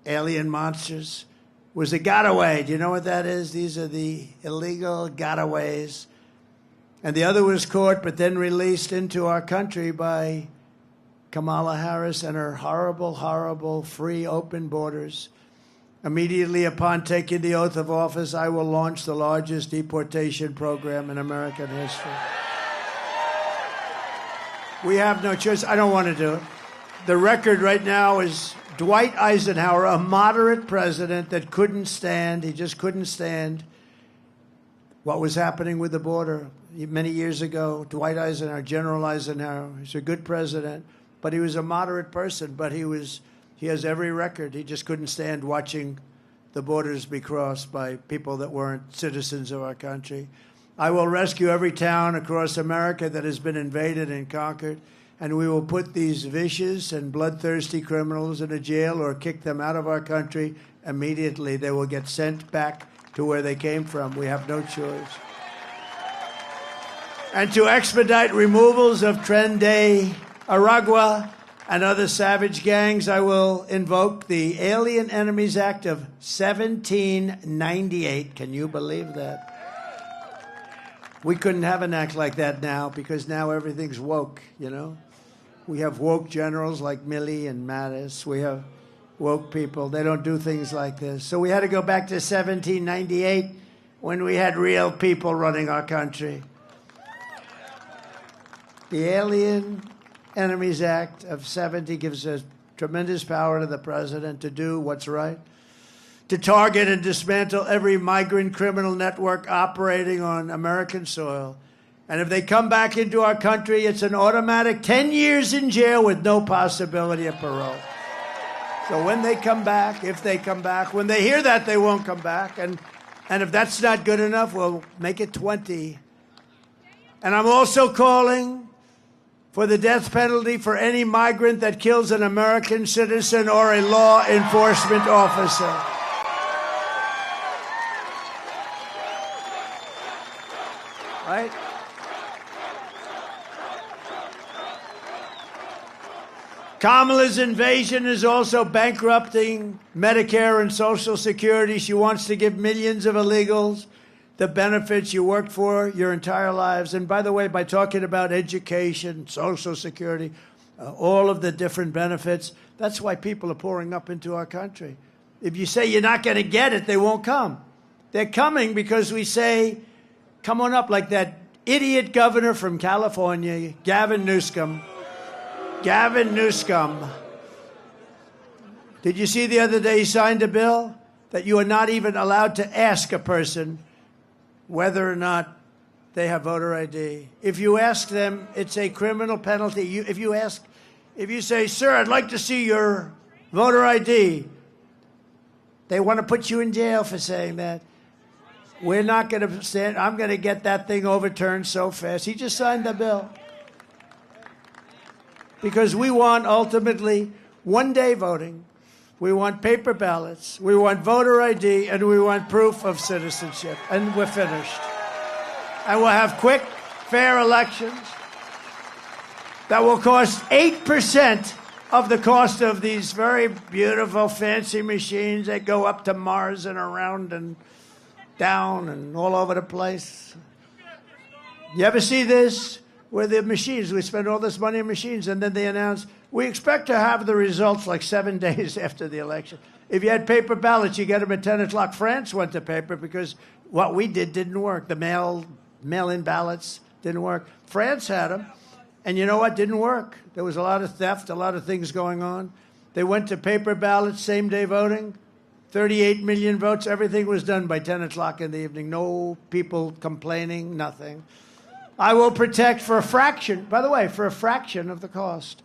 B: alien monsters was a gotaway. Do you know what that is? These are the illegal gotaways. And the other was caught but then released into our country by Kamala Harris and her horrible, horrible, free, open borders. Immediately upon taking the oath of office, I will launch the largest deportation program in American history. We have no choice. I don't want to do it. The record right now is Dwight Eisenhower, a moderate president that couldn't stand, he just couldn't stand what was happening with the border. Many years ago, Dwight Eisenhower, General Eisenhower, he's a good president, but he was a moderate person, but he has every record. He just couldn't stand watching the borders be crossed by people that weren't citizens of our country. I will rescue every town across America that has been invaded and conquered, and we will put these vicious and bloodthirsty criminals in a jail or kick them out of our country immediately. They will get sent back to where they came from. We have no choice. And to expedite removals of Tren de Aragua and other savage gangs, I will invoke the Alien Enemies Act of 1798. Can you believe that? We couldn't have an act like that now because now everything's woke, We have woke generals like Milley and Mattis. We have woke people. They don't do things like this. So we had to go back to 1798 when we had real people running our country. The Alien Enemies Act of 70 gives a tremendous power to the president to do what's right, to target and dismantle every migrant criminal network operating on American soil. And if they come back into our country, it's an automatic 10 years in jail with no possibility of parole. So when they come back, if they come back, when they hear that, they won't come back. And if that's not good enough, we'll make it 20. And I'm also calling for the death penalty for any migrant that kills an American citizen or a law enforcement officer. Right? Kamala's invasion is also bankrupting Medicare and Social Security. She wants to give millions of illegals the benefits you worked for your entire lives. And by the way, by talking about education, Social Security, all of the different benefits. That's why people are pouring up into our country. If you say you're not going to get it, they won't come. They're coming because we say, come on up, like that idiot governor from California, Gavin Newsom. Gavin Newsom. Did you see the other day he signed a bill that you are not even allowed to ask a person whether or not they have voter ID? If you ask them, it's a criminal penalty. If you say, sir, I'd like to see your voter ID, they want to put you in jail for saying that. We're not going to stand. I'm going to get that thing overturned so fast. He just signed the bill. Because we want, ultimately, one-day voting. We want paper ballots. We want voter ID, and we want proof of citizenship. And we're finished. And we'll have quick, fair elections that will cost 8% of the cost of these very beautiful, fancy machines that go up to Mars and around and down and all over the place. You ever see this? Where the machines, we spend all this money on machines, and then they announce, we expect to have the results like 7 days after the election. If you had paper ballots, you get them at 10 o'clock. France went to paper because what we did didn't work. The mail-in ballots didn't work. France had them, and you know what? Didn't work. There was a lot of theft, a lot of things going on. They went to paper ballots, same-day voting, 38 million votes. Everything was done by 10 o'clock in the evening. No people complaining, nothing. I will protect for a fraction, by the way, for a fraction of the cost.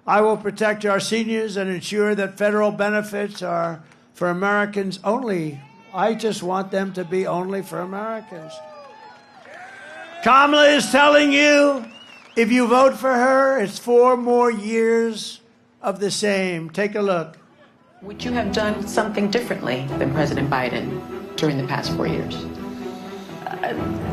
B: I will protect our seniors and ensure that federal benefits are for Americans only. I just want them to be only for Americans. Kamala is telling you, if you vote for her, it's 4 more years of the same. Take a look.
G: Would you have done something differently than President Biden during the past 4 years?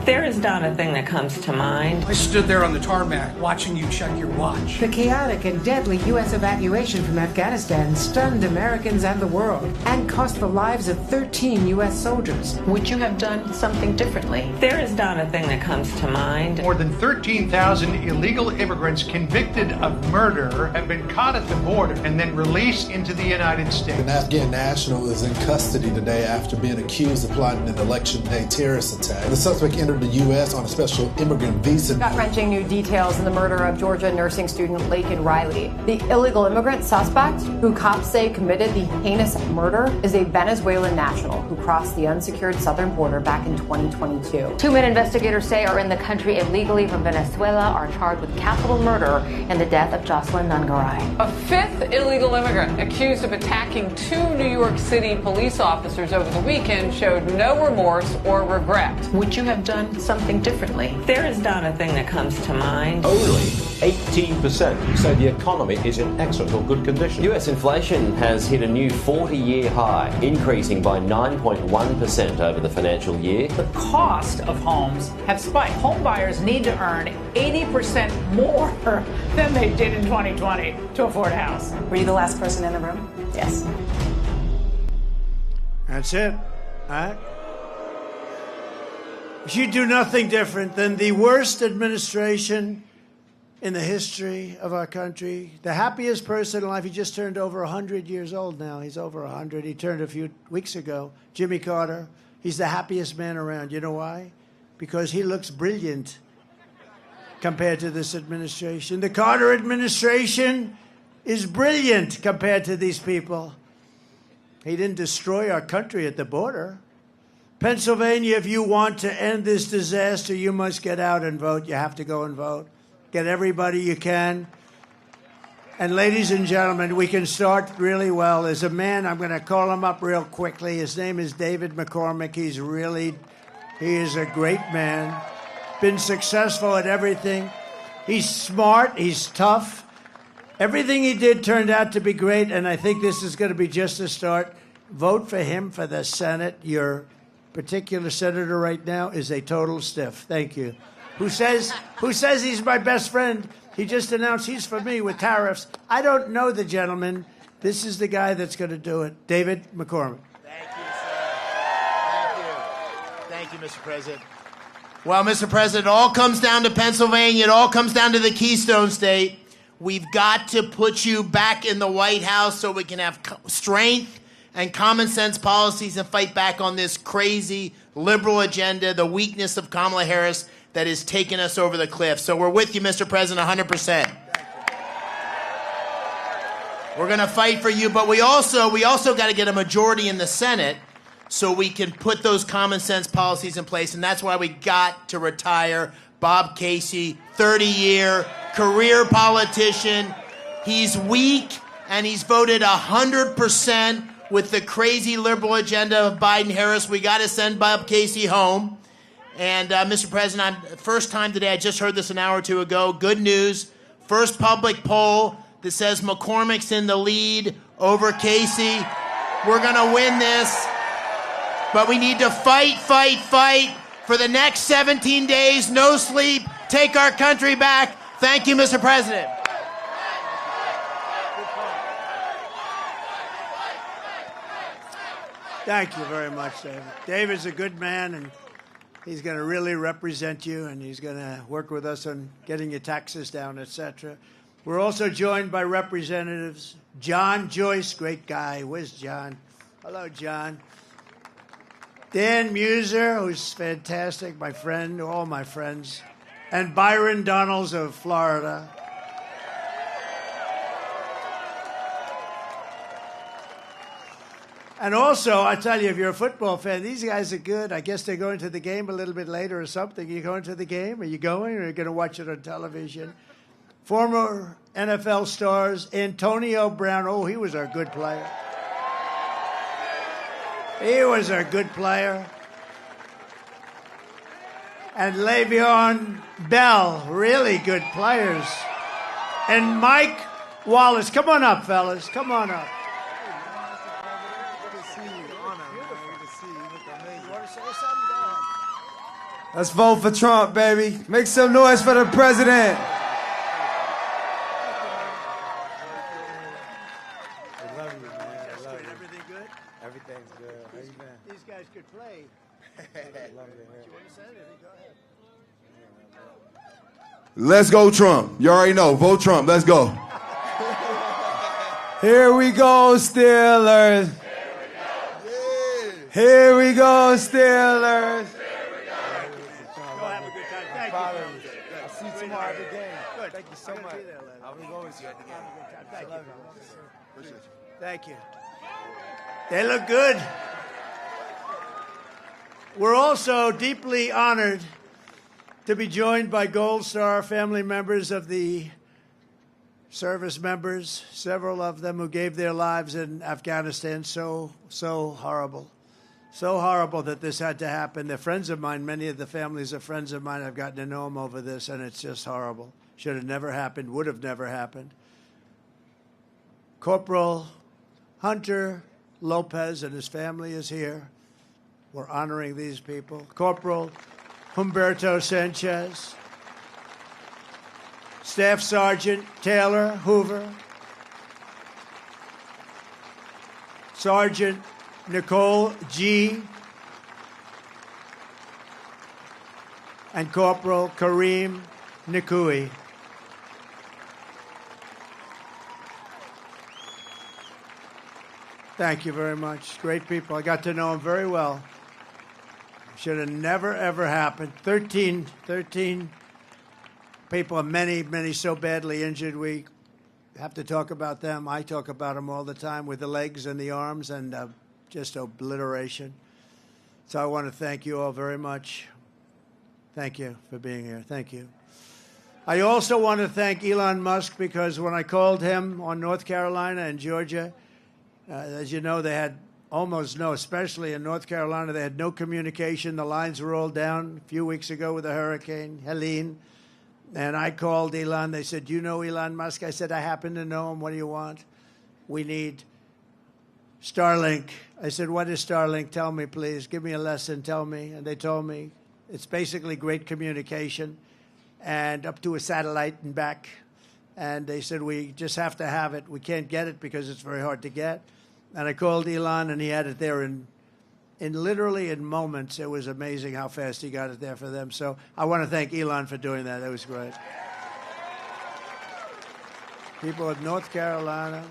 D: There is not a thing that comes to mind.
J: I stood there on the tarmac watching you check your watch.
A: The chaotic and deadly U.S. evacuation from Afghanistan stunned Americans and the world and cost the lives of 13 U.S. soldiers.
G: Would you have done something differently?
D: There is not a thing that comes to mind.
J: More than 13,000 illegal immigrants convicted of murder have been caught at the border and then released into the United States.
S: An Afghan national is in custody today after being accused of plotting an election day terrorist attack. The suspect entered the U.S. on a special immigrant visa.
U: Gut-wrenching new details in the murder of Georgia nursing student Laken Riley. The illegal immigrant suspect, who cops say committed the heinous murder, is a Venezuelan national who crossed the unsecured southern border back in 2022.
C: 2 men investigators say are in the country illegally from Venezuela are charged with capital murder in the death of Jocelyn Nungaray.
M: A 5th illegal immigrant accused of attacking 2 New York City police officers over the weekend showed no remorse or regret.
G: Would you have done something differently?
D: There is not a thing that comes to mind.
F: Only 18% say the economy is in excellent or good condition.
X: US inflation has hit a new 40-year high, increasing by 9.1% over the financial year.
M: The cost of homes have spiked. Home buyers need to earn 80% more than they did in 2020 to afford a house.
P: Were you the last person in the room? Yes.
B: That's it. All right? You do nothing different than the worst administration in the history of our country. The happiest person in life. He just turned over 100 years old now. He's over 100. He turned a few weeks ago. Jimmy Carter. He's the happiest man around. You know why? Because he looks brilliant compared to this administration. The Carter administration is brilliant compared to these people. He didn't destroy our country at the border. Pennsylvania, if you want to end this disaster, you must get out and vote. You have to go and vote. Get everybody you can. And ladies and gentlemen, we can start really well. There's a man, I'm going to call him up real quickly. His name is David McCormick. He is a great man. Been successful at everything. He's smart. He's tough. Everything he did turned out to be great, and I think this is going to be just a start. Vote for him for the Senate. Your particular senator right now is a total stiff. Thank you. Who says he's my best friend? He just announced he's for me with tariffs. I don't know the gentleman. This is the guy that's going to do it. David McCormick.
H: Thank you, sir. Thank you, Mr. President. Well, Mr. President, it all comes down to Pennsylvania. It all comes down to the Keystone State.
E: We've got to put you back in the White House so we can have strength and common sense policies and fight back on this crazy liberal agenda, the weakness of Kamala Harris that is taking us over the cliff. So we're with you, Mr. President, 100%. We're going to fight for you, but we also got to get a majority in the Senate so we can put those common sense policies in place, and that's why we got to retire Bob Casey, 30-year career politician. He's weak, and he's voted 100% with the crazy liberal agenda of Biden-Harris. We got to send Bob Casey home. And, Mr. President, first time today, I just heard this an hour or two ago. Good news. First public poll that says McCormick's in the lead over Casey. We're going to win this. But we need to fight for the next 17 days. No sleep. Take our country back. Thank you, Mr. President.
B: Thank you very much, David. David's a good man, and he's going to really represent you, and he's going to work with us on getting your taxes down, etc. We're also joined by Representatives John Joyce, great guy. Where's John? Hello, John. Dan Muser, who's fantastic, my friend, all my friends, and Byron Donalds of Florida. And also, I tell you, if you're a football fan, these guys are good. I guess they're going to the game a little bit later or something. Are you going to the game? Are you going, or are you going to watch it on television? Former NFL stars, Antonio Brown. Oh, he was our good player. He was a good player. And Le'Veon Bell, really good players. And Mike Wallace. Come on up, fellas. Come on up.
I: Let's vote for Trump, baby. Make some noise for the president.
K: Let's go, Trump. You already know. Vote Trump. Let's go.
I: Here we go, Steelers. Here we go, Steelers.
B: I'll see you tomorrow at the game. Good. Thank you so much. I'll be going with you at the game. Thank you. They look good. We're also deeply honored to be joined by Gold Star family members of the service members, several of them who gave their lives in Afghanistan. So horrible. So horrible that this had to happen. They're friends of mine. Many of the families are friends of mine. I've gotten to know them over this, and it's just horrible. Should have never happened, would have never happened. Corporal Hunter Lopez and his family is here. We're honoring these people. Corporal Humberto Sanchez. Staff Sergeant Taylor Hoover. Sergeant Nicole G. And Corporal Kareem Nikui. Thank you very much. Great people. I got to know them very well. Should have never, ever happened. 13 people, many so badly injured. We have to talk about them. I talk about them all the time with the legs and the arms and just obliteration. So I want to thank you all very much. Thank you for being here. Thank you. I also want to thank Elon Musk, because when I called him on North Carolina and Georgia, as you know, they had almost no, especially in North Carolina, they had no communication. The lines were all down a few weeks ago with the hurricane, Helene. And I called Elon. They said, "Do you know Elon Musk?" I said, "I happen to know him. What do you want?" "We need Starlink." I said, "What is Starlink? Tell me, please. Give me a lesson. Tell me." And they told me it's basically great communication and up to a satellite and back. And they said, "We just have to have it. We can't get it because it's very hard to get." And I called Elon, and he had it there in literally in moments. It was amazing how fast he got it there for them. So I want to thank Elon for doing that. That was great. people of North Carolina.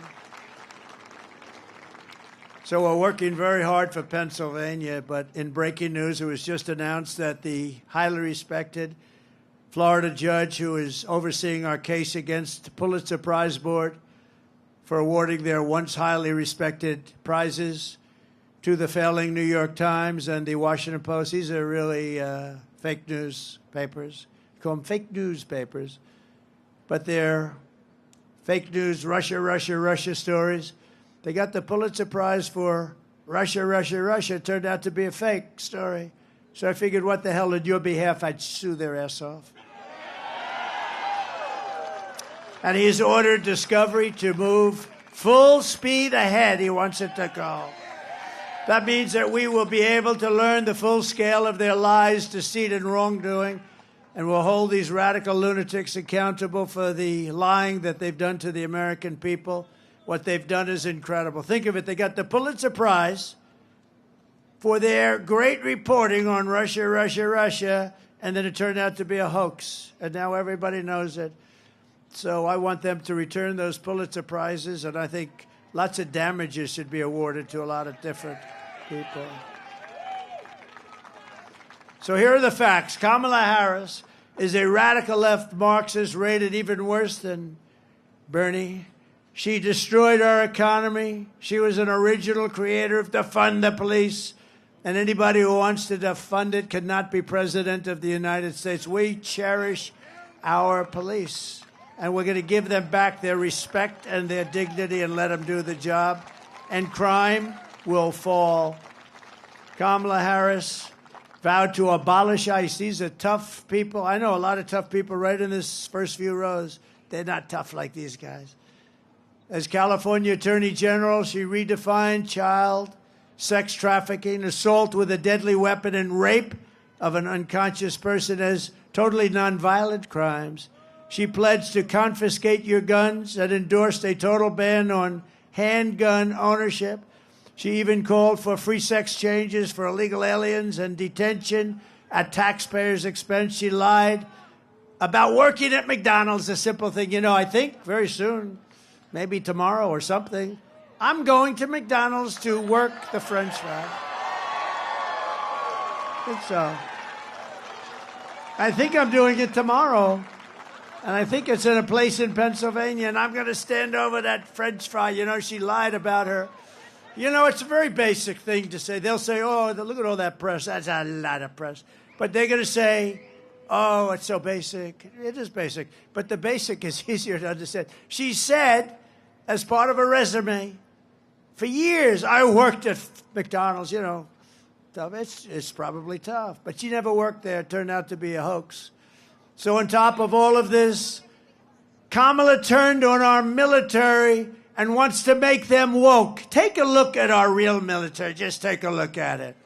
B: So we're working very hard for Pennsylvania, but in breaking news, it was just announced that the highly respected Florida judge who is overseeing our case against the Pulitzer Prize Board for awarding their once highly respected prizes to the failing New York Times and the Washington Post. These are really fake news papers. We call them fake news papers, but they're fake news Russia stories. They got the Pulitzer Prize for Russia. It turned out to be a fake story. So I figured, what the hell, on your behalf, I'd sue their ass off. And he's ordered Discovery to move full speed ahead. He wants it to go. That means that we will be able to learn the full scale of their lies, deceit, and wrongdoing, and we'll hold these radical lunatics accountable for the lying that they've done to the American people. What they've done is incredible. Think of it. They got the Pulitzer Prize for their great reporting on Russia, and then it turned out to be a hoax, and now everybody knows it. So I want them to return those Pulitzer Prizes, and I think lots of damages should be awarded to a lot of different people. So here are the facts. Kamala Harris is a radical left Marxist, rated even worse than Bernie. She destroyed our economy. She was an original creator of defund the police. And anybody who wants to defund it cannot be president of the United States. We cherish our police. And we're going to give them back their respect and their dignity and let them do the job. And crime will fall. Kamala Harris vowed to abolish ICE. These are tough people. I know a lot of tough people right in this first few rows. They're not tough like these guys. As California Attorney General, she redefined child sex trafficking, assault with a deadly weapon, and rape of an unconscious person as totally nonviolent crimes. She pledged to confiscate your guns and endorsed a total ban on handgun ownership. She even called for free sex changes for illegal aliens and detention at taxpayers' expense. She lied about working at McDonald's, a simple thing. You know, I think very soon, maybe tomorrow or something, I'm going to McDonald's to work the French fry. I think I'm doing it tomorrow. And I think it's in a place in Pennsylvania, and I'm going to stand over that French fry. You know, she lied about her. You know, it's a very basic thing to say. They'll say, oh, look at all that press. That's a lot of press. But they're going to say, oh, it's so basic. It is basic. But the basic is easier to understand. She said, as part of a resume, for years, I worked at McDonald's, you know. It's probably tough. But she never worked there. It turned out to be a hoax. So on top of all of this, Kamala turned on our military and wants to make them woke. Take a look at our real military. Just take a look at it.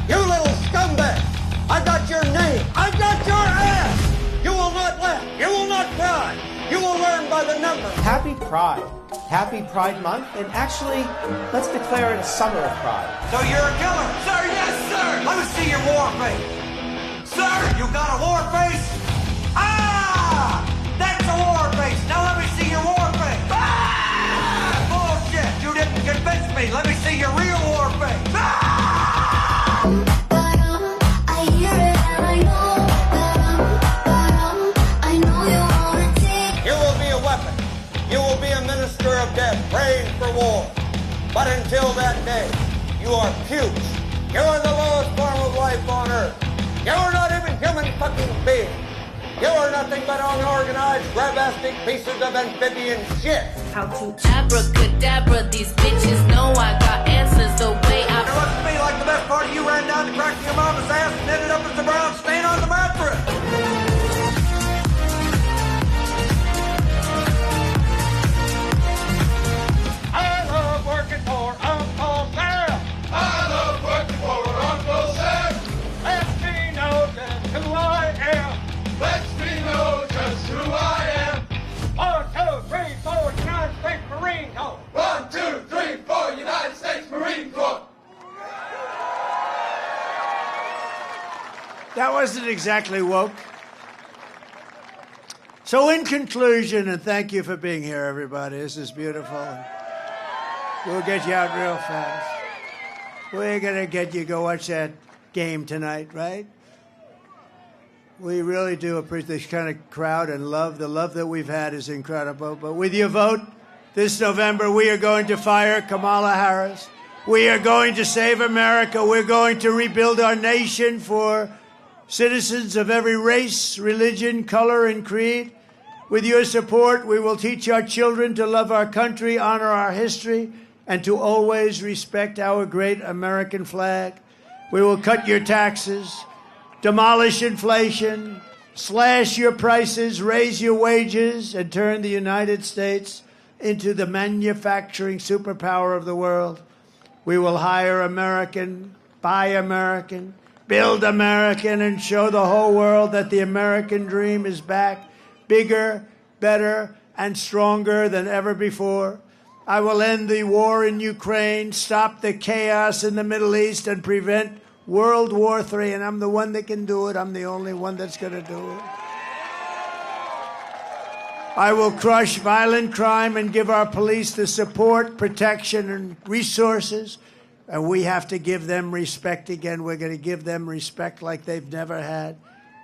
L: You little scumbag! I got your name! I got your ass! You will not laugh! You will not cry! You will learn by the numbers!
N: Happy Pride. Happy Pride Month, and actually, let's declare it a summer of pride.
L: So you're a killer? Sir, yes, sir! Let me see your war face. Sir, you got a war face? Ah! That's a war face! Now let me see your war face! Ah! Bullshit! You didn't convince me! Let me see your real war face! Ah! I hear it and I know I know you wanna take. You will be a weapon. You will be a minister of death, praying for war. But until that day, you are pukes. You are the lowest form of life on earth. You are not even human fucking beings. You are nothing but unorganized, grabastic pieces of amphibian shit.
O: How to abracadabra, these bitches know I got answers the way I...
L: It looks to me like the best part of you ran down to crack your mama's ass and ended up as a brown stain on the mattress. Working for Uncle Sam. I love working for Uncle Sam. Let me know just who I am. Let me know just who I am. 1, 2, 3, 4, United States Marine Corps. 1, 2, 3, 4, United States Marine
B: That wasn't exactly woke. So in conclusion, and thank you for being here, everybody. This is beautiful. We'll get you out real fast. We're going to get you to go watch that game tonight, right? We really do appreciate this kind of crowd and love. The love that we've had is incredible. But with your vote this November, we are going to fire Kamala Harris. We are going to save America. We're going to rebuild our nation for citizens of every race, religion, color, and creed. With your support, we will teach our children to love our country, honor our history, and to always respect our great American flag. We will cut your taxes, demolish inflation, slash your prices, raise your wages, and turn the United States into the manufacturing superpower of the world. We will hire American, buy American, build American, and show the whole world that the American dream is back, bigger, better, and stronger than ever before. I will end the war in Ukraine, stop the chaos in the Middle East, and prevent World War III. And I'm the one that can do it. I'm the only one that's going to do it. I will crush violent crime and give our police the support, protection, and resources. And we have to give them respect again. We're going to give them respect like they've never had.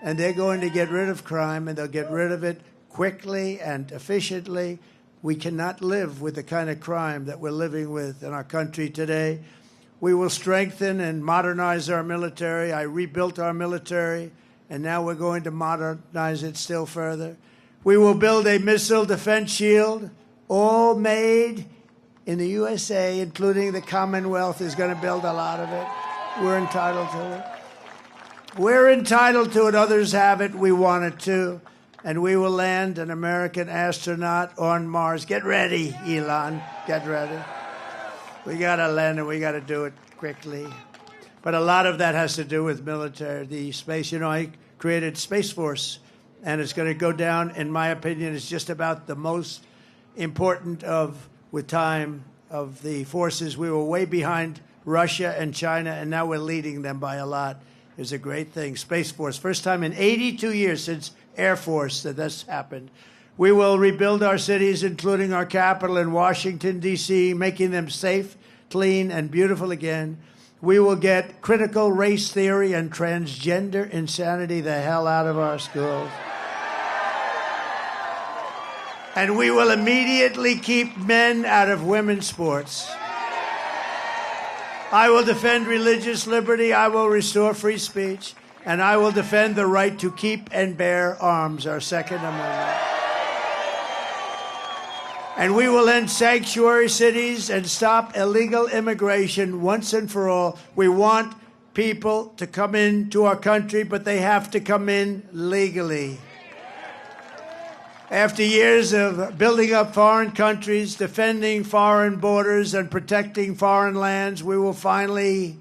B: And they're going to get rid of crime, and they'll get rid of it quickly and efficiently. We cannot live with the kind of crime that we're living with in our country today. We will strengthen and modernize our military. I rebuilt our military, and now we're going to modernize it still further. We will build a missile defense shield, all made in the USA, including the Commonwealth is going to build a lot of it. We're entitled to it. We're entitled to it. Others have it. We want it too. And we will land an American astronaut on Mars. Get ready, Elon. Get ready. We got to land, and we got to do it quickly. But a lot of that has to do with military, the space. You know, I created Space Force, and it's going to go down, in my opinion, it's just about the most important with time, of the forces. We were way behind Russia and China, and now we're leading them by a lot. It's a great thing. Space Force, first time in 82 years since Air Force that this happened. We will rebuild our cities, including our capital in Washington, D.C., making them safe, clean, and beautiful again. We will get critical race theory and transgender insanity the hell out of our schools. And we will immediately keep men out of women's sports. I will defend religious liberty. I will restore free speech. And I will defend the right to keep and bear arms, our Second Amendment. And we will end sanctuary cities and stop illegal immigration once and for all. We want people to come into our country, but they have to come in legally. After years of building up foreign countries, defending foreign borders, and protecting foreign lands, we will finally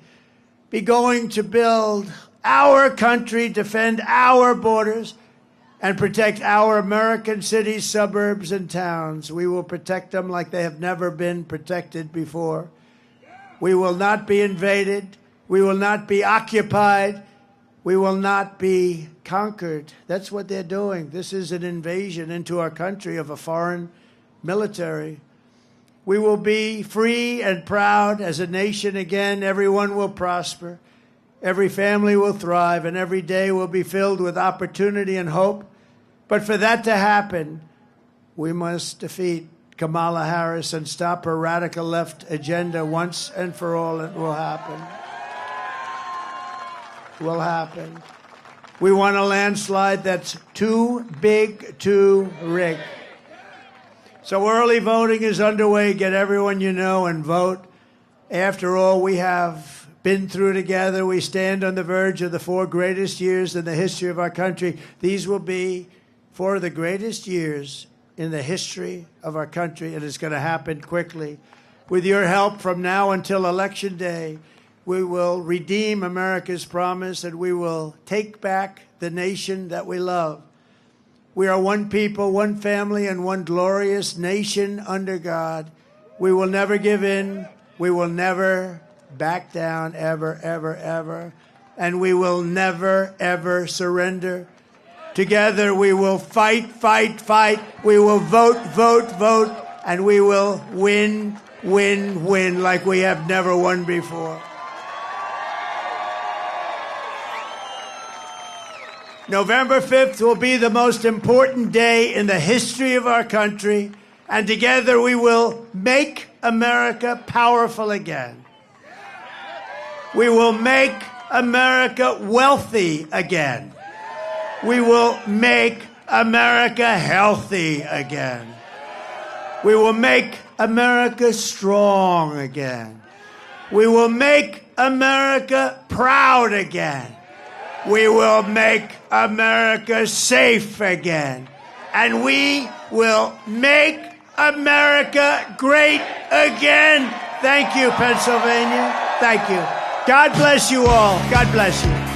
B: be going to build our country, defend our borders, and protect our American cities, suburbs, and towns. We will protect them like they have never been protected before. We will not be invaded. We will not be occupied. We will not be conquered. That's what they're doing. This is an invasion into our country of a foreign military. We will be free and proud as a nation again. Everyone will prosper. Every family will thrive, and every day will be filled with opportunity and hope. But for that to happen, we must defeat Kamala Harris and stop her radical left agenda once and for all. It will happen. It will happen. We want a landslide that's too big to rig. So early voting is underway. Get everyone you know and vote. After all, we have been through together. We stand on the verge of the 4 greatest years in the history of our country. These will be 4 of the greatest years in the history of our country, and it's going to happen quickly. With your help from now until Election Day, we will redeem America's promise, and we will take back the nation that we love. We are one people, one family, and one glorious nation under God. We will never give in. We will never back down, ever, ever, ever. and we will never, ever surrender. Together we will fight, fight, fight. We will vote, vote, vote, and we will win, win, win like we have never won before. November 5th will be the most important day in the history of our country, and together we will make America powerful again. We will make America wealthy again. We will make America healthy again. We will make America strong again. We will make America proud again. We will make America safe again. And we will make America great again. Thank you, Pennsylvania. Thank you. God bless you all. God bless you.